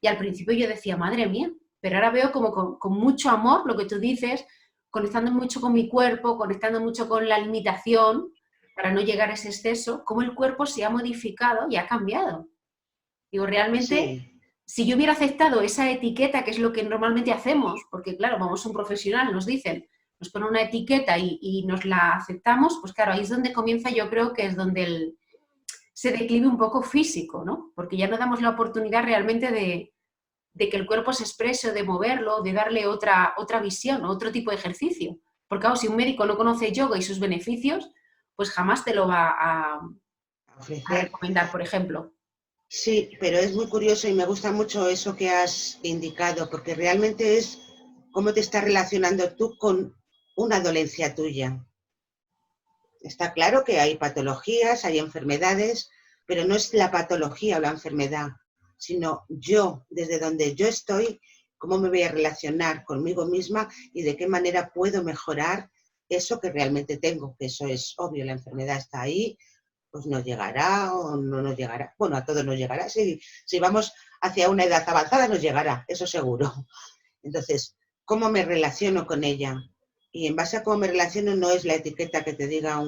Speaker 1: Y al principio yo decía, madre mía, pero ahora veo como con mucho amor lo que tú dices, conectando mucho con mi cuerpo, conectando mucho con la limitación, para no llegar a ese exceso, cómo el cuerpo se ha modificado y ha cambiado. Digo, realmente,
Speaker 2: Sí,
Speaker 1: si yo hubiera aceptado esa etiqueta, que es lo que normalmente hacemos, porque claro, vamos a un profesional, nos dicen, nos ponen una etiqueta y nos la aceptamos, pues claro, ahí es donde comienza, yo creo que es donde se declive un poco físico, ¿no? Porque ya no damos la oportunidad realmente de que el cuerpo se exprese, de moverlo, de darle otra visión, otro tipo de ejercicio. Porque claro, si un médico no conoce yoga y sus beneficios, pues jamás te lo va a
Speaker 2: ofrecer.
Speaker 1: recomendar, por ejemplo.
Speaker 2: Sí, pero es muy curioso y me gusta mucho eso que has indicado, porque realmente es cómo te estás relacionando tú con una dolencia tuya. Está claro que hay patologías, hay enfermedades, pero no es la patología o la enfermedad, sino yo, desde donde yo estoy, cómo me voy a relacionar conmigo misma y de qué manera puedo mejorar eso que realmente tengo, que eso es obvio, la enfermedad está ahí, pues nos llegará o no nos llegará. Bueno, a todos nos llegará. Si vamos hacia una edad avanzada, nos llegará, eso seguro. Entonces, ¿cómo me relaciono con ella? Y en base a cómo me relaciono no es la etiqueta que te diga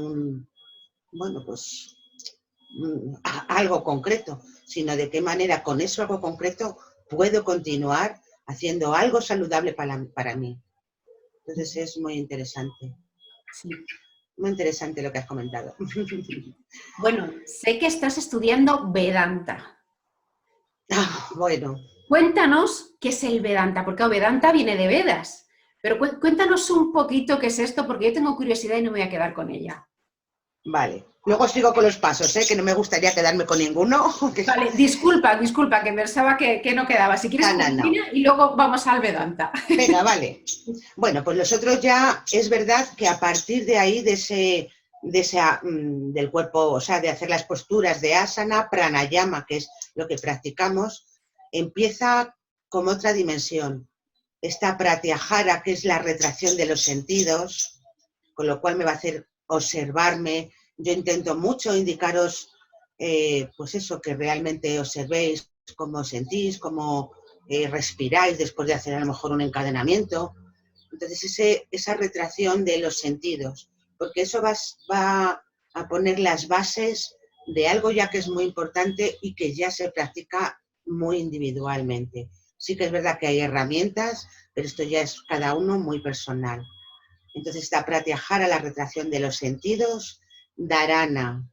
Speaker 2: bueno, pues algo concreto, sino de qué manera con eso algo concreto puedo continuar haciendo algo saludable para mí. Entonces es muy interesante.
Speaker 1: Sí.
Speaker 2: Muy interesante lo que has comentado.
Speaker 1: Bueno, sé que estás estudiando Vedanta.
Speaker 2: Bueno.
Speaker 1: Cuéntanos qué es el Vedanta, porque Vedanta viene de Vedas, pero cuéntanos un poquito qué es esto, porque yo tengo curiosidad y no me voy a quedar con ella.
Speaker 2: Vale. Luego sigo con los pasos, que no me gustaría quedarme con ninguno.
Speaker 1: Vale, disculpa, que pensaba que no quedaba. Si quieres,
Speaker 2: No.
Speaker 1: termina y luego vamos al Vedanta.
Speaker 2: Venga, vale. Bueno, pues nosotros ya es verdad que a partir de ahí, del cuerpo, o sea, de hacer las posturas de asana, pranayama, que es lo que practicamos, empieza como otra dimensión. Esta pratyahara, que es la retracción de los sentidos, con lo cual me va a hacer observarme. Yo intento mucho indicaros, pues eso, que realmente observéis cómo sentís, cómo respiráis después de hacer a lo mejor un encadenamiento. Entonces, esa retracción de los sentidos, porque eso va a poner las bases de algo ya que es muy importante y que ya se practica muy individualmente. Sí que es verdad que hay herramientas, pero esto ya es cada uno muy personal. Entonces está pratyahara, la retracción de los sentidos. Dharana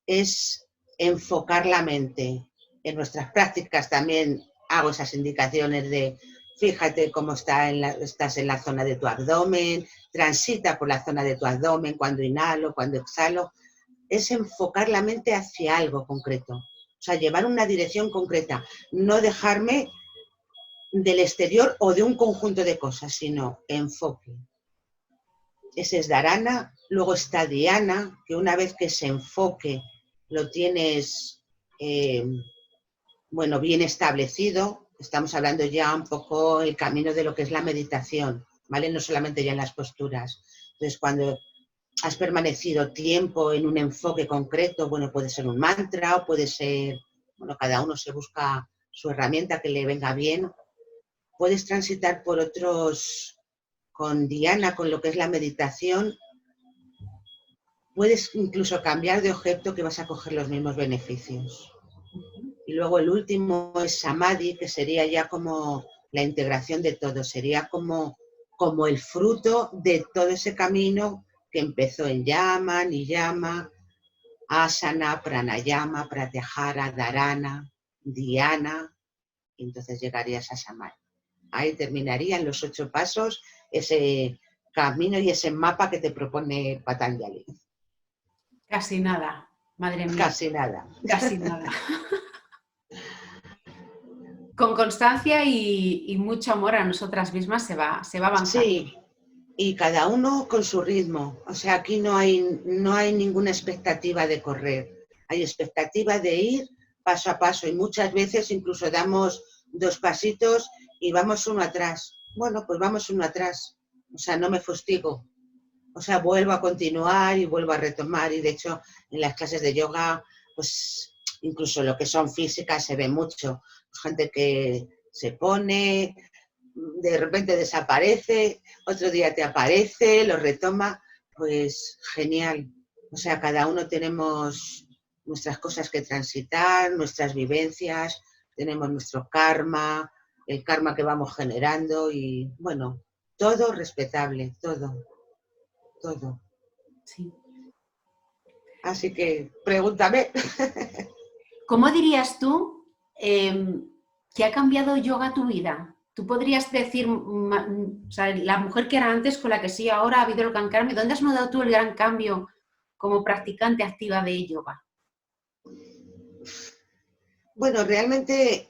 Speaker 2: es enfocar la mente. En nuestras prácticas también hago esas indicaciones de fíjate cómo estás en la zona de tu abdomen, transita por la zona de tu abdomen cuando inhalo, cuando exhalo. Es enfocar la mente hacia algo concreto. O sea, llevar una dirección concreta. No dejarme del exterior o de un conjunto de cosas, sino enfoque. Ese es Dharana. Luego está Dhyana, que una vez que ese enfoque lo tienes bien establecido, estamos hablando ya un poco el camino de lo que es la meditación, ¿vale? No solamente ya en las posturas. Entonces, cuando has permanecido tiempo en un enfoque concreto, bueno, puede ser un mantra o puede ser, bueno, cada uno se busca su herramienta que le venga bien. Puedes transitar por otros, con Dhyana, con lo que es la meditación. Puedes incluso cambiar de objeto que vas a coger los mismos beneficios. Y luego el último es Samadhi, que sería ya como la integración de todo, sería como el fruto de todo ese camino que empezó en Yama, Niyama, Asana, Pranayama, Pratyahara, Dharana, Dhyana, y entonces llegarías a Samadhi. Ahí terminarían los 8 pasos, ese camino y ese mapa que te propone Patanjali.
Speaker 1: Casi nada, madre mía.
Speaker 2: Casi nada.
Speaker 1: Casi nada. Con constancia y mucho amor a nosotras mismas se va avanzando.
Speaker 2: Sí, y cada uno con su ritmo. O sea, aquí no hay ninguna expectativa de correr. Hay expectativa de ir paso a paso y muchas veces incluso damos 2 pasitos y vamos uno atrás. Bueno, pues vamos uno atrás. O sea, no me fustigo. O sea, vuelvo a continuar y vuelvo a retomar. Y de hecho, en las clases de yoga, pues incluso lo que son físicas se ve mucho. Gente que se pone, de repente desaparece, otro día te aparece, lo retoma, pues genial. O sea, cada uno tenemos nuestras cosas que transitar, nuestras vivencias, tenemos nuestro karma, el karma que vamos generando y bueno, todo respetable, todo.
Speaker 1: Sí.
Speaker 2: Así que pregúntame.
Speaker 1: ¿Cómo dirías tú que ha cambiado yoga tu vida? Tú podrías decir, o sea, la mujer que era antes con la que sí ahora ha habido el gran cambio. ¿Dónde has notado tú el gran cambio como practicante activa de yoga?
Speaker 2: Bueno, realmente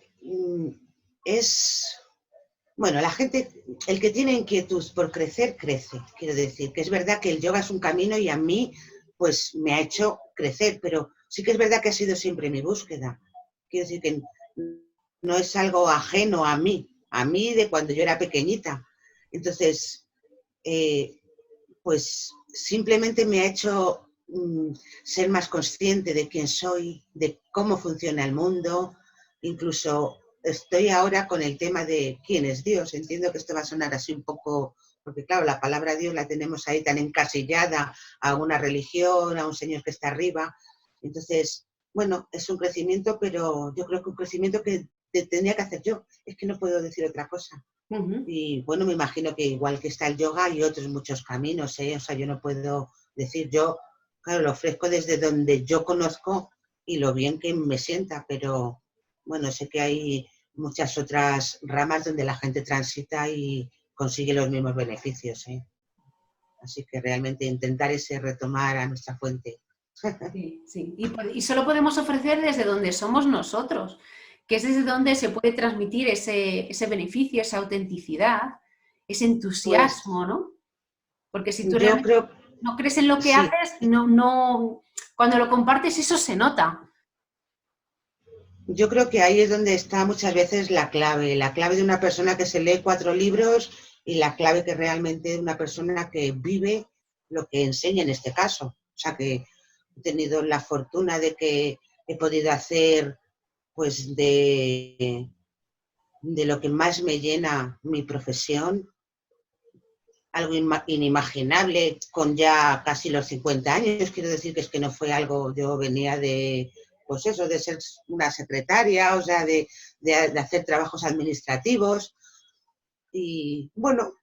Speaker 2: bueno, la gente, el que tiene inquietud por crecer, crece. Quiero decir, que es verdad que el yoga es un camino y a mí, pues, me ha hecho crecer, pero sí que es verdad que ha sido siempre mi búsqueda. Quiero decir que no es algo ajeno a mí de cuando yo era pequeñita. Entonces, pues, simplemente me ha hecho ser más consciente de quién soy, de cómo funciona el mundo, incluso estoy ahora con el tema de quién es Dios. Entiendo que esto va a sonar así un poco, porque claro, la palabra Dios la tenemos ahí tan encasillada a una religión, a un señor que está arriba. Entonces, bueno, es un crecimiento, pero yo creo que un crecimiento que tendría que hacer yo. Es que no puedo decir otra cosa.
Speaker 1: Ujú.
Speaker 2: Y bueno, me imagino que igual que está el yoga hay otros muchos caminos, ¿eh? O sea, yo no puedo decir, yo, claro, lo ofrezco desde donde yo conozco y lo bien que me sienta, pero bueno, sé que hay muchas otras ramas donde la gente transita y consigue los mismos beneficios, ¿eh? Así que realmente intentar ese retomar a nuestra fuente.
Speaker 1: Sí, sí. Y solo podemos ofrecer desde donde somos nosotros, que es desde donde se puede transmitir ese beneficio, esa autenticidad, ese
Speaker 2: Pues
Speaker 1: entusiasmo, ¿no? Porque si tú
Speaker 2: yo
Speaker 1: realmente
Speaker 2: creo,
Speaker 1: no crees en lo que
Speaker 2: sí,
Speaker 1: haces, cuando lo compartes eso se nota.
Speaker 2: yo creo que ahí es donde está muchas veces la clave de una persona que se lee 4 libros y la clave que realmente de una persona que vive lo que enseña en este caso. O sea que he tenido la fortuna de que he podido hacer pues de lo que más me llena mi profesión, algo inimaginable con ya casi los 50 años. Quiero decir que es que no fue algo, yo venía de, pues eso, de ser una secretaria, o sea, de hacer trabajos administrativos y bueno,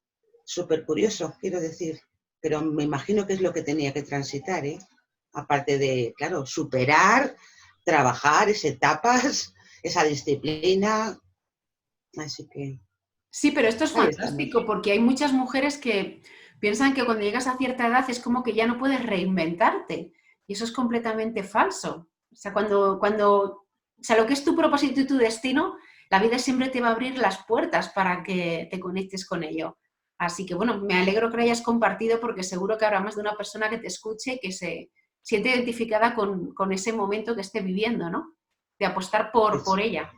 Speaker 2: súper curioso, quiero decir, pero me imagino que es lo que tenía que transitar, ¿eh? Aparte de, claro, superar, trabajar, esas etapas, esa disciplina, así que
Speaker 1: Sí, pero esto es
Speaker 2: ahí estamos.
Speaker 1: fantástico porque hay muchas mujeres que piensan que cuando llegas a cierta edad es como que ya no puedes reinventarte y eso es completamente falso. O sea, o sea, lo que es tu propósito y tu destino, la vida siempre te va a abrir las puertas para que te conectes con ello. Así que bueno, me alegro que lo hayas compartido porque seguro que habrá más de una persona que te escuche y que se siente identificada con ese momento que esté viviendo, ¿no? De apostar por
Speaker 2: Pues
Speaker 1: ella.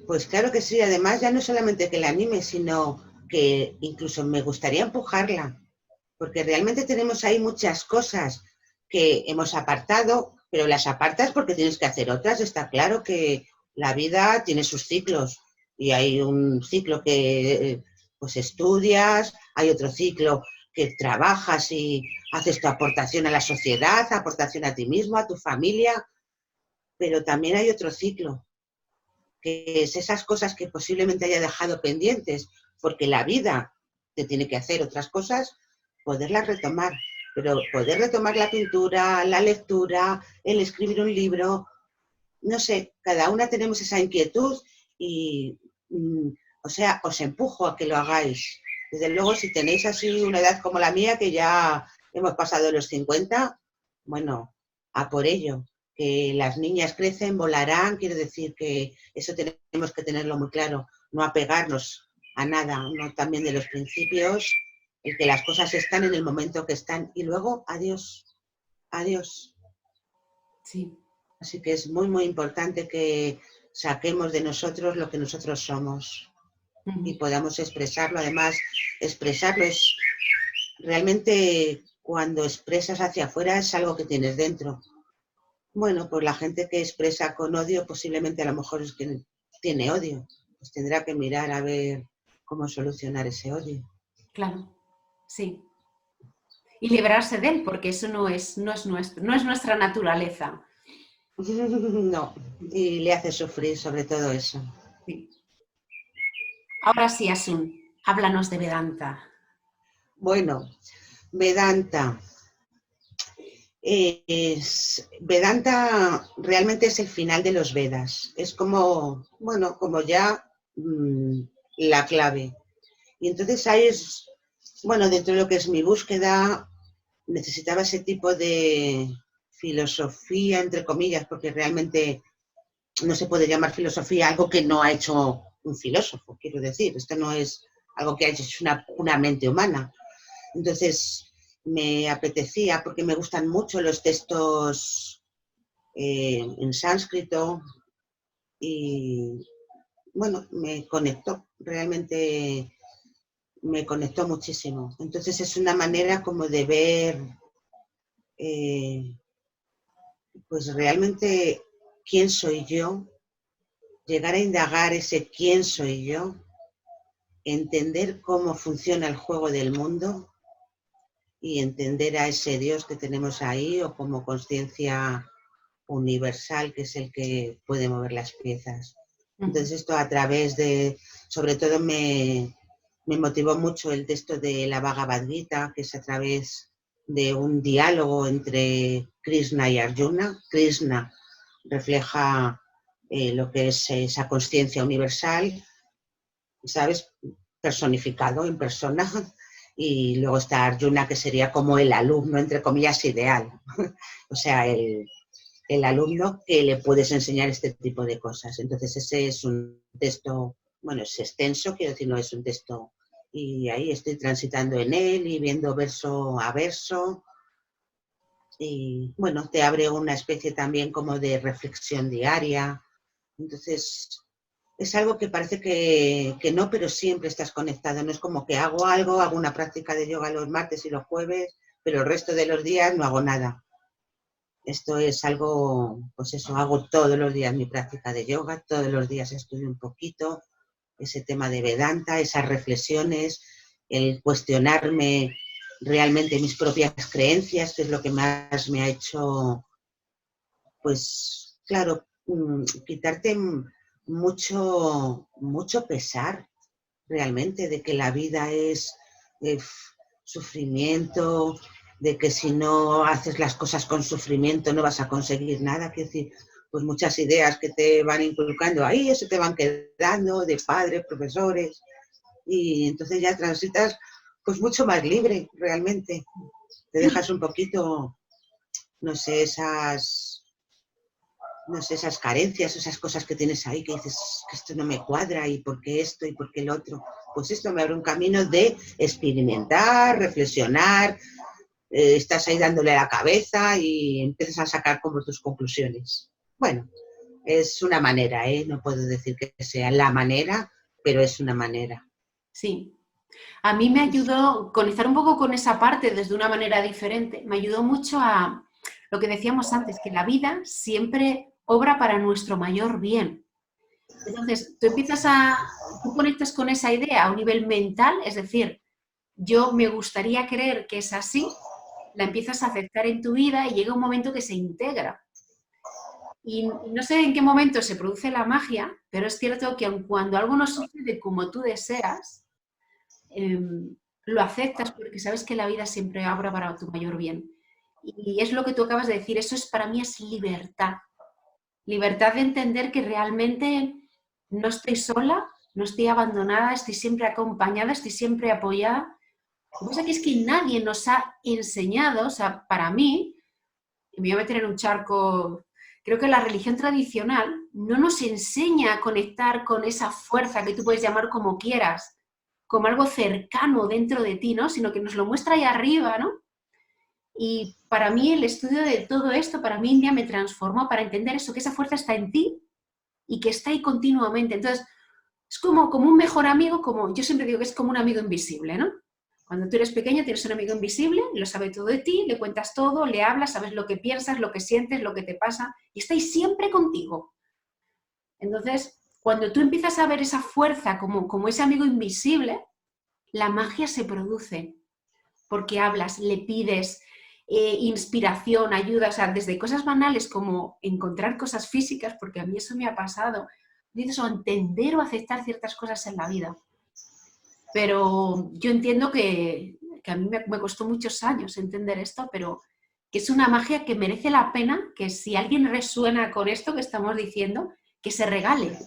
Speaker 2: Pues claro que sí, además ya no solamente que la anime, sino que incluso me gustaría empujarla, porque realmente tenemos ahí muchas cosas que hemos apartado, pero las apartas porque tienes que hacer otras. Está claro que la vida tiene sus ciclos y hay un ciclo que pues estudias, hay otro ciclo que trabajas y haces tu aportación a la sociedad, aportación a ti mismo, a tu familia, pero también hay otro ciclo que es esas cosas que posiblemente haya dejado pendientes, porque la vida te tiene que hacer otras cosas, poderlas retomar. Pero poder retomar la pintura, la lectura, el escribir un libro, no sé, cada una tenemos esa inquietud y, o sea, os empujo a que lo hagáis. Desde luego, si tenéis así una edad como la mía, que ya hemos pasado los 50, bueno, a por ello. Que las niñas crecen, volarán, quiero decir que eso tenemos que tenerlo muy claro, no apegarnos a nada, no también de los principios, el que las cosas están en el momento que están y luego adiós, adiós.
Speaker 1: Sí.
Speaker 2: Así que es muy, muy importante que saquemos de nosotros lo que nosotros somos y
Speaker 1: Ujú.
Speaker 2: podamos expresarlo. Además, expresarlo es realmente cuando expresas hacia afuera es algo que tienes dentro. Bueno, pues la gente que expresa con odio posiblemente a lo mejor es que tiene odio. Pues tendrá que mirar a ver cómo solucionar ese odio.
Speaker 1: Claro, sí. Y librarse de él, porque eso no es nuestra naturaleza.
Speaker 2: No, y le hace sufrir sobre todo eso.
Speaker 1: Sí. Ahora sí, Asun, háblanos de Vedanta.
Speaker 2: Bueno, Vedanta. Vedanta realmente es el final de los Vedas. Es como, bueno, como ya la clave. Y entonces ahí es, bueno, dentro de lo que es mi búsqueda, necesitaba ese tipo de filosofía, entre comillas, porque realmente no se puede llamar filosofía algo que no ha hecho un filósofo, quiero decir. Esto no es algo que ha hecho una mente humana. Entonces me apetecía, porque me gustan mucho los textos en sánscrito y bueno, me conectó, realmente me conectó muchísimo. Entonces es una manera como de ver eh, pues realmente quién soy yo, llegar a indagar ese quién soy yo, entender cómo funciona el juego del mundo y entender a ese Dios que tenemos ahí o como conciencia universal, que es el que puede mover las piezas.
Speaker 1: Ujú.
Speaker 2: Entonces esto a través de, sobre todo me motivó mucho el texto de la Bhagavad Gita, que es a través de un diálogo entre Krishna y Arjuna. Krishna refleja lo que es esa conciencia universal, ¿sabes? Personificado en persona. Y luego está Arjuna, que sería como el alumno, entre comillas, ideal. O sea, el alumno que le puedes enseñar este tipo de cosas. Entonces ese es un texto, bueno, es extenso, quiero decir, no es un texto, y ahí estoy transitando en él y viendo verso a verso, y bueno, te abre una especie también como de reflexión diaria. Entonces es algo que parece que no, pero siempre estás conectado. No es como que hago algo, hago una práctica de yoga los martes y los jueves, pero el resto de los días no hago nada. Esto es algo, pues eso, hago todos los días mi práctica de yoga, todos los días estudio un poquito ese tema de Vedanta, esas reflexiones, el cuestionarme realmente mis propias creencias, que es lo que más me ha hecho, pues claro, quitarte mucho pesar realmente de que la vida es eh, sufrimiento, de que si no haces las cosas con sufrimiento no vas a conseguir nada. Quiero decir, pues muchas ideas que te van inculcando ahí, eso te van quedando de padres, profesores, y entonces ya transitas pues mucho más libre realmente. Te dejas un poquito, no sé, esas carencias, esas cosas que tienes ahí que dices que esto no me cuadra y por qué esto y por qué el otro. Pues esto me abre un camino de experimentar, reflexionar, estás ahí dándole a la cabeza y empiezas a sacar como tus conclusiones. Bueno, es una manera, ¿eh? No puedo decir que sea la manera, pero es una manera.
Speaker 1: Sí. A mí me ayudó conectar un poco con esa parte desde una manera diferente. Me ayudó mucho a lo que decíamos antes, que la vida siempre obra para nuestro mayor bien. Entonces, tú conectas con esa idea a un nivel mental, es decir, yo me gustaría creer que es así, la empiezas a aceptar en tu vida y llega un momento que se integra. Y no sé en qué momento se produce la magia, pero es cierto que aun cuando algo no sucede como tú deseas, eh, lo aceptas porque sabes que la vida siempre obra para tu mayor bien. Y es lo que tú acabas de decir, eso es para mí es libertad. Libertad de entender que realmente no estoy sola, no estoy abandonada, estoy siempre acompañada, estoy siempre apoyada. Lo que pasa es que nadie nos ha enseñado, o sea, para mí, y me voy a meter en un charco, creo que la religión tradicional no nos enseña a conectar con esa fuerza que tú puedes llamar como quieras, como algo cercano dentro de ti, ¿no? Sino que nos lo muestra ahí arriba, ¿no? Y para mí el estudio de todo esto, para mí India me transformó para entender eso, que esa fuerza está en ti y que está ahí continuamente. Entonces, es como un mejor amigo, como yo siempre digo que es como un amigo invisible, ¿no? Cuando tú eres pequeño tienes un amigo invisible, lo sabe todo de ti, le cuentas todo, le hablas, sabes lo que piensas, lo que sientes, lo que te pasa, y está ahí siempre contigo. Entonces, cuando tú empiezas a ver esa fuerza como ese amigo invisible, la magia se produce, porque hablas, le pides inspiración, ayuda, o sea, desde cosas banales como encontrar cosas físicas, porque a mí eso me ha pasado, dices, o entender o aceptar ciertas cosas en la vida. Pero yo entiendo que a mí me costó muchos años entender esto, pero que es una magia que merece la pena, que si alguien resuena con esto que estamos diciendo, que se regale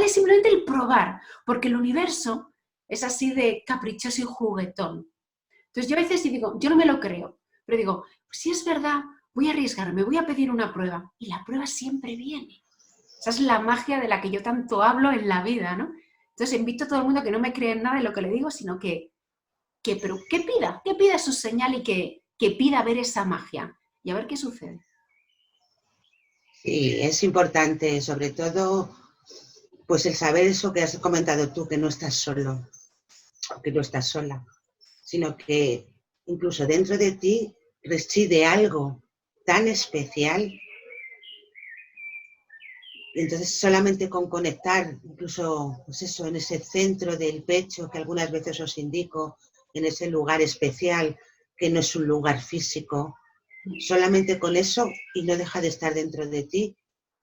Speaker 1: simplemente el probar, porque el universo es así de caprichoso y juguetón. Entonces yo a veces digo, yo no me lo creo, pero digo, pues si es verdad, voy a arriesgarme, voy a pedir una prueba, y la prueba siempre viene. Esa es la magia de la que yo tanto hablo en la vida, ¿no? Entonces invito a todo el mundo a que no me cree en nada de lo que le digo, sino pero que pida su señal y que pida ver esa magia y a ver qué sucede.
Speaker 2: Sí, es importante, sobre todo, pues el saber eso que has comentado tú, que no estás solo, que no estás sola, sino que incluso dentro de ti reside algo tan especial. Y entonces solamente con conectar, incluso pues eso, en ese centro del pecho que algunas veces os indico, en ese lugar especial, que no es un lugar físico, solamente con eso, y no deja de estar dentro de ti,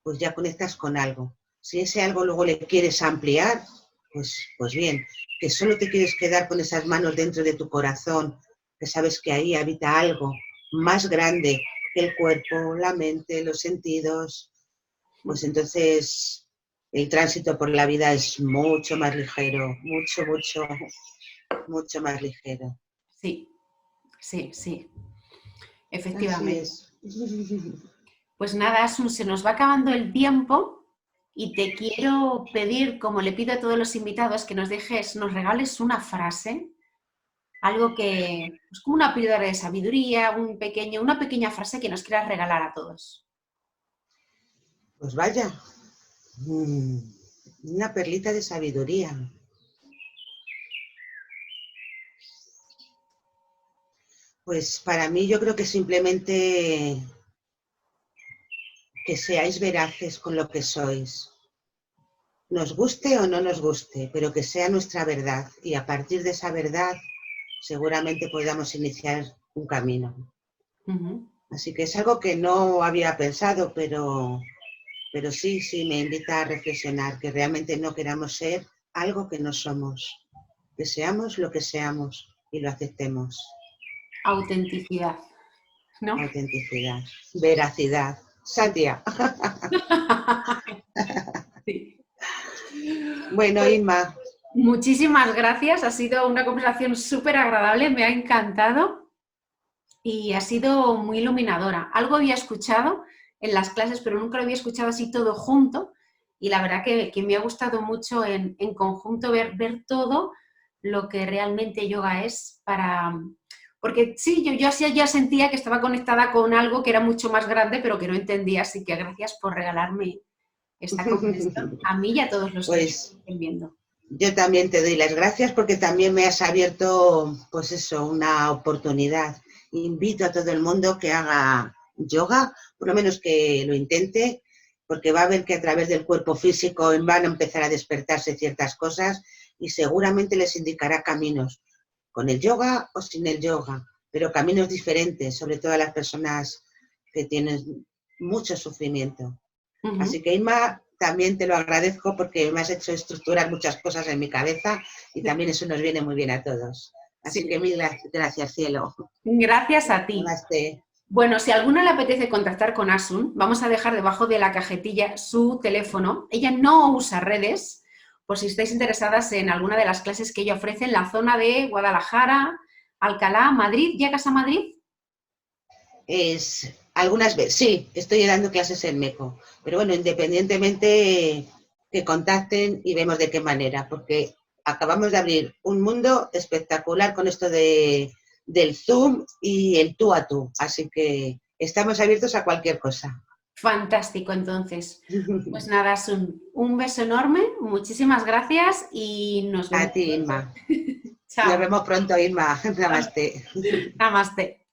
Speaker 2: pues ya conectas con algo. Si ese algo luego le quieres ampliar, pues bien, que solo te quieres quedar con esas manos dentro de tu corazón, que sabes que ahí habita algo más grande que el cuerpo, la mente, los sentidos, pues entonces el tránsito por la vida es mucho más ligero, mucho más ligero.
Speaker 1: Sí, sí, sí,
Speaker 2: Así
Speaker 1: efectivamente.
Speaker 2: es.
Speaker 1: Pues nada, Asun, se nos va acabando el tiempo y te quiero pedir, como le pido a todos los invitados, que nos regales una frase, algo que, pues como una píldora de sabiduría, una pequeña frase que nos quieras regalar a todos.
Speaker 2: Pues vaya, una perlita de sabiduría. Pues para mí yo creo que simplemente que seáis veraces con lo que sois. Nos guste o no nos guste, pero que sea nuestra verdad. Y a partir de esa verdad seguramente podamos iniciar un camino. Así que es algo que no había pensado, pero sí me invita a reflexionar, que realmente no queramos ser algo que no somos. Que seamos lo que seamos y lo aceptemos.
Speaker 1: Autenticidad, ¿no?
Speaker 2: Autenticidad, veracidad, Satya.
Speaker 1: Sí.
Speaker 2: Bueno,
Speaker 1: Pues
Speaker 2: Inma,
Speaker 1: muchísimas gracias, ha sido una conversación súper agradable, me ha encantado y ha sido muy iluminadora. Algo había escuchado en las clases, pero nunca lo había escuchado así todo junto y la verdad que me ha gustado mucho en conjunto ver todo lo que realmente yoga es para... Porque sí, yo así ya sentía que estaba conectada con algo que era mucho más grande, pero que no entendía, así que gracias por regalarme esta comprensión a mí y a todos los que nos
Speaker 2: pues
Speaker 1: estén viendo.
Speaker 2: yo también te doy las gracias porque también me has abierto, pues eso, una oportunidad. Invito a todo el mundo que haga yoga, por lo menos que lo intente, porque va a ver que a través del cuerpo físico van a empezar a despertarse ciertas cosas y seguramente les indicará caminos, con el yoga o sin el yoga, pero caminos diferentes, sobre todo a las personas que tienen mucho sufrimiento. Así que, Inma, también te lo agradezco porque me has hecho estructurar muchas cosas en mi cabeza y también eso nos viene muy bien a todos. Así que
Speaker 1: Sí,
Speaker 2: mil gracias, cielo.
Speaker 1: gracias a ti.
Speaker 2: Namaste.
Speaker 1: Bueno, si a alguna le apetece contactar con Asun, vamos a dejar debajo de la cajetilla su teléfono. Ella no usa redes, por si estáis interesadas en alguna de las clases que ella ofrece en la zona de Guadalajara, Alcalá, Madrid. ¿Llegas a Madrid?
Speaker 2: Algunas veces, sí, estoy dando clases en MECO, pero bueno, independientemente que contacten y vemos de qué manera, porque acabamos de abrir un mundo espectacular con esto del Zoom y el tú a tú, así que estamos abiertos a cualquier cosa.
Speaker 1: Fantástico, entonces. Pues nada, Asun, un beso enorme, muchísimas gracias y nos
Speaker 2: A
Speaker 1: vemos
Speaker 2: ti, Inma.
Speaker 1: pronto.
Speaker 2: Nos
Speaker 1: Chao.
Speaker 2: vemos pronto, Inma. Namaste.
Speaker 1: Namaste.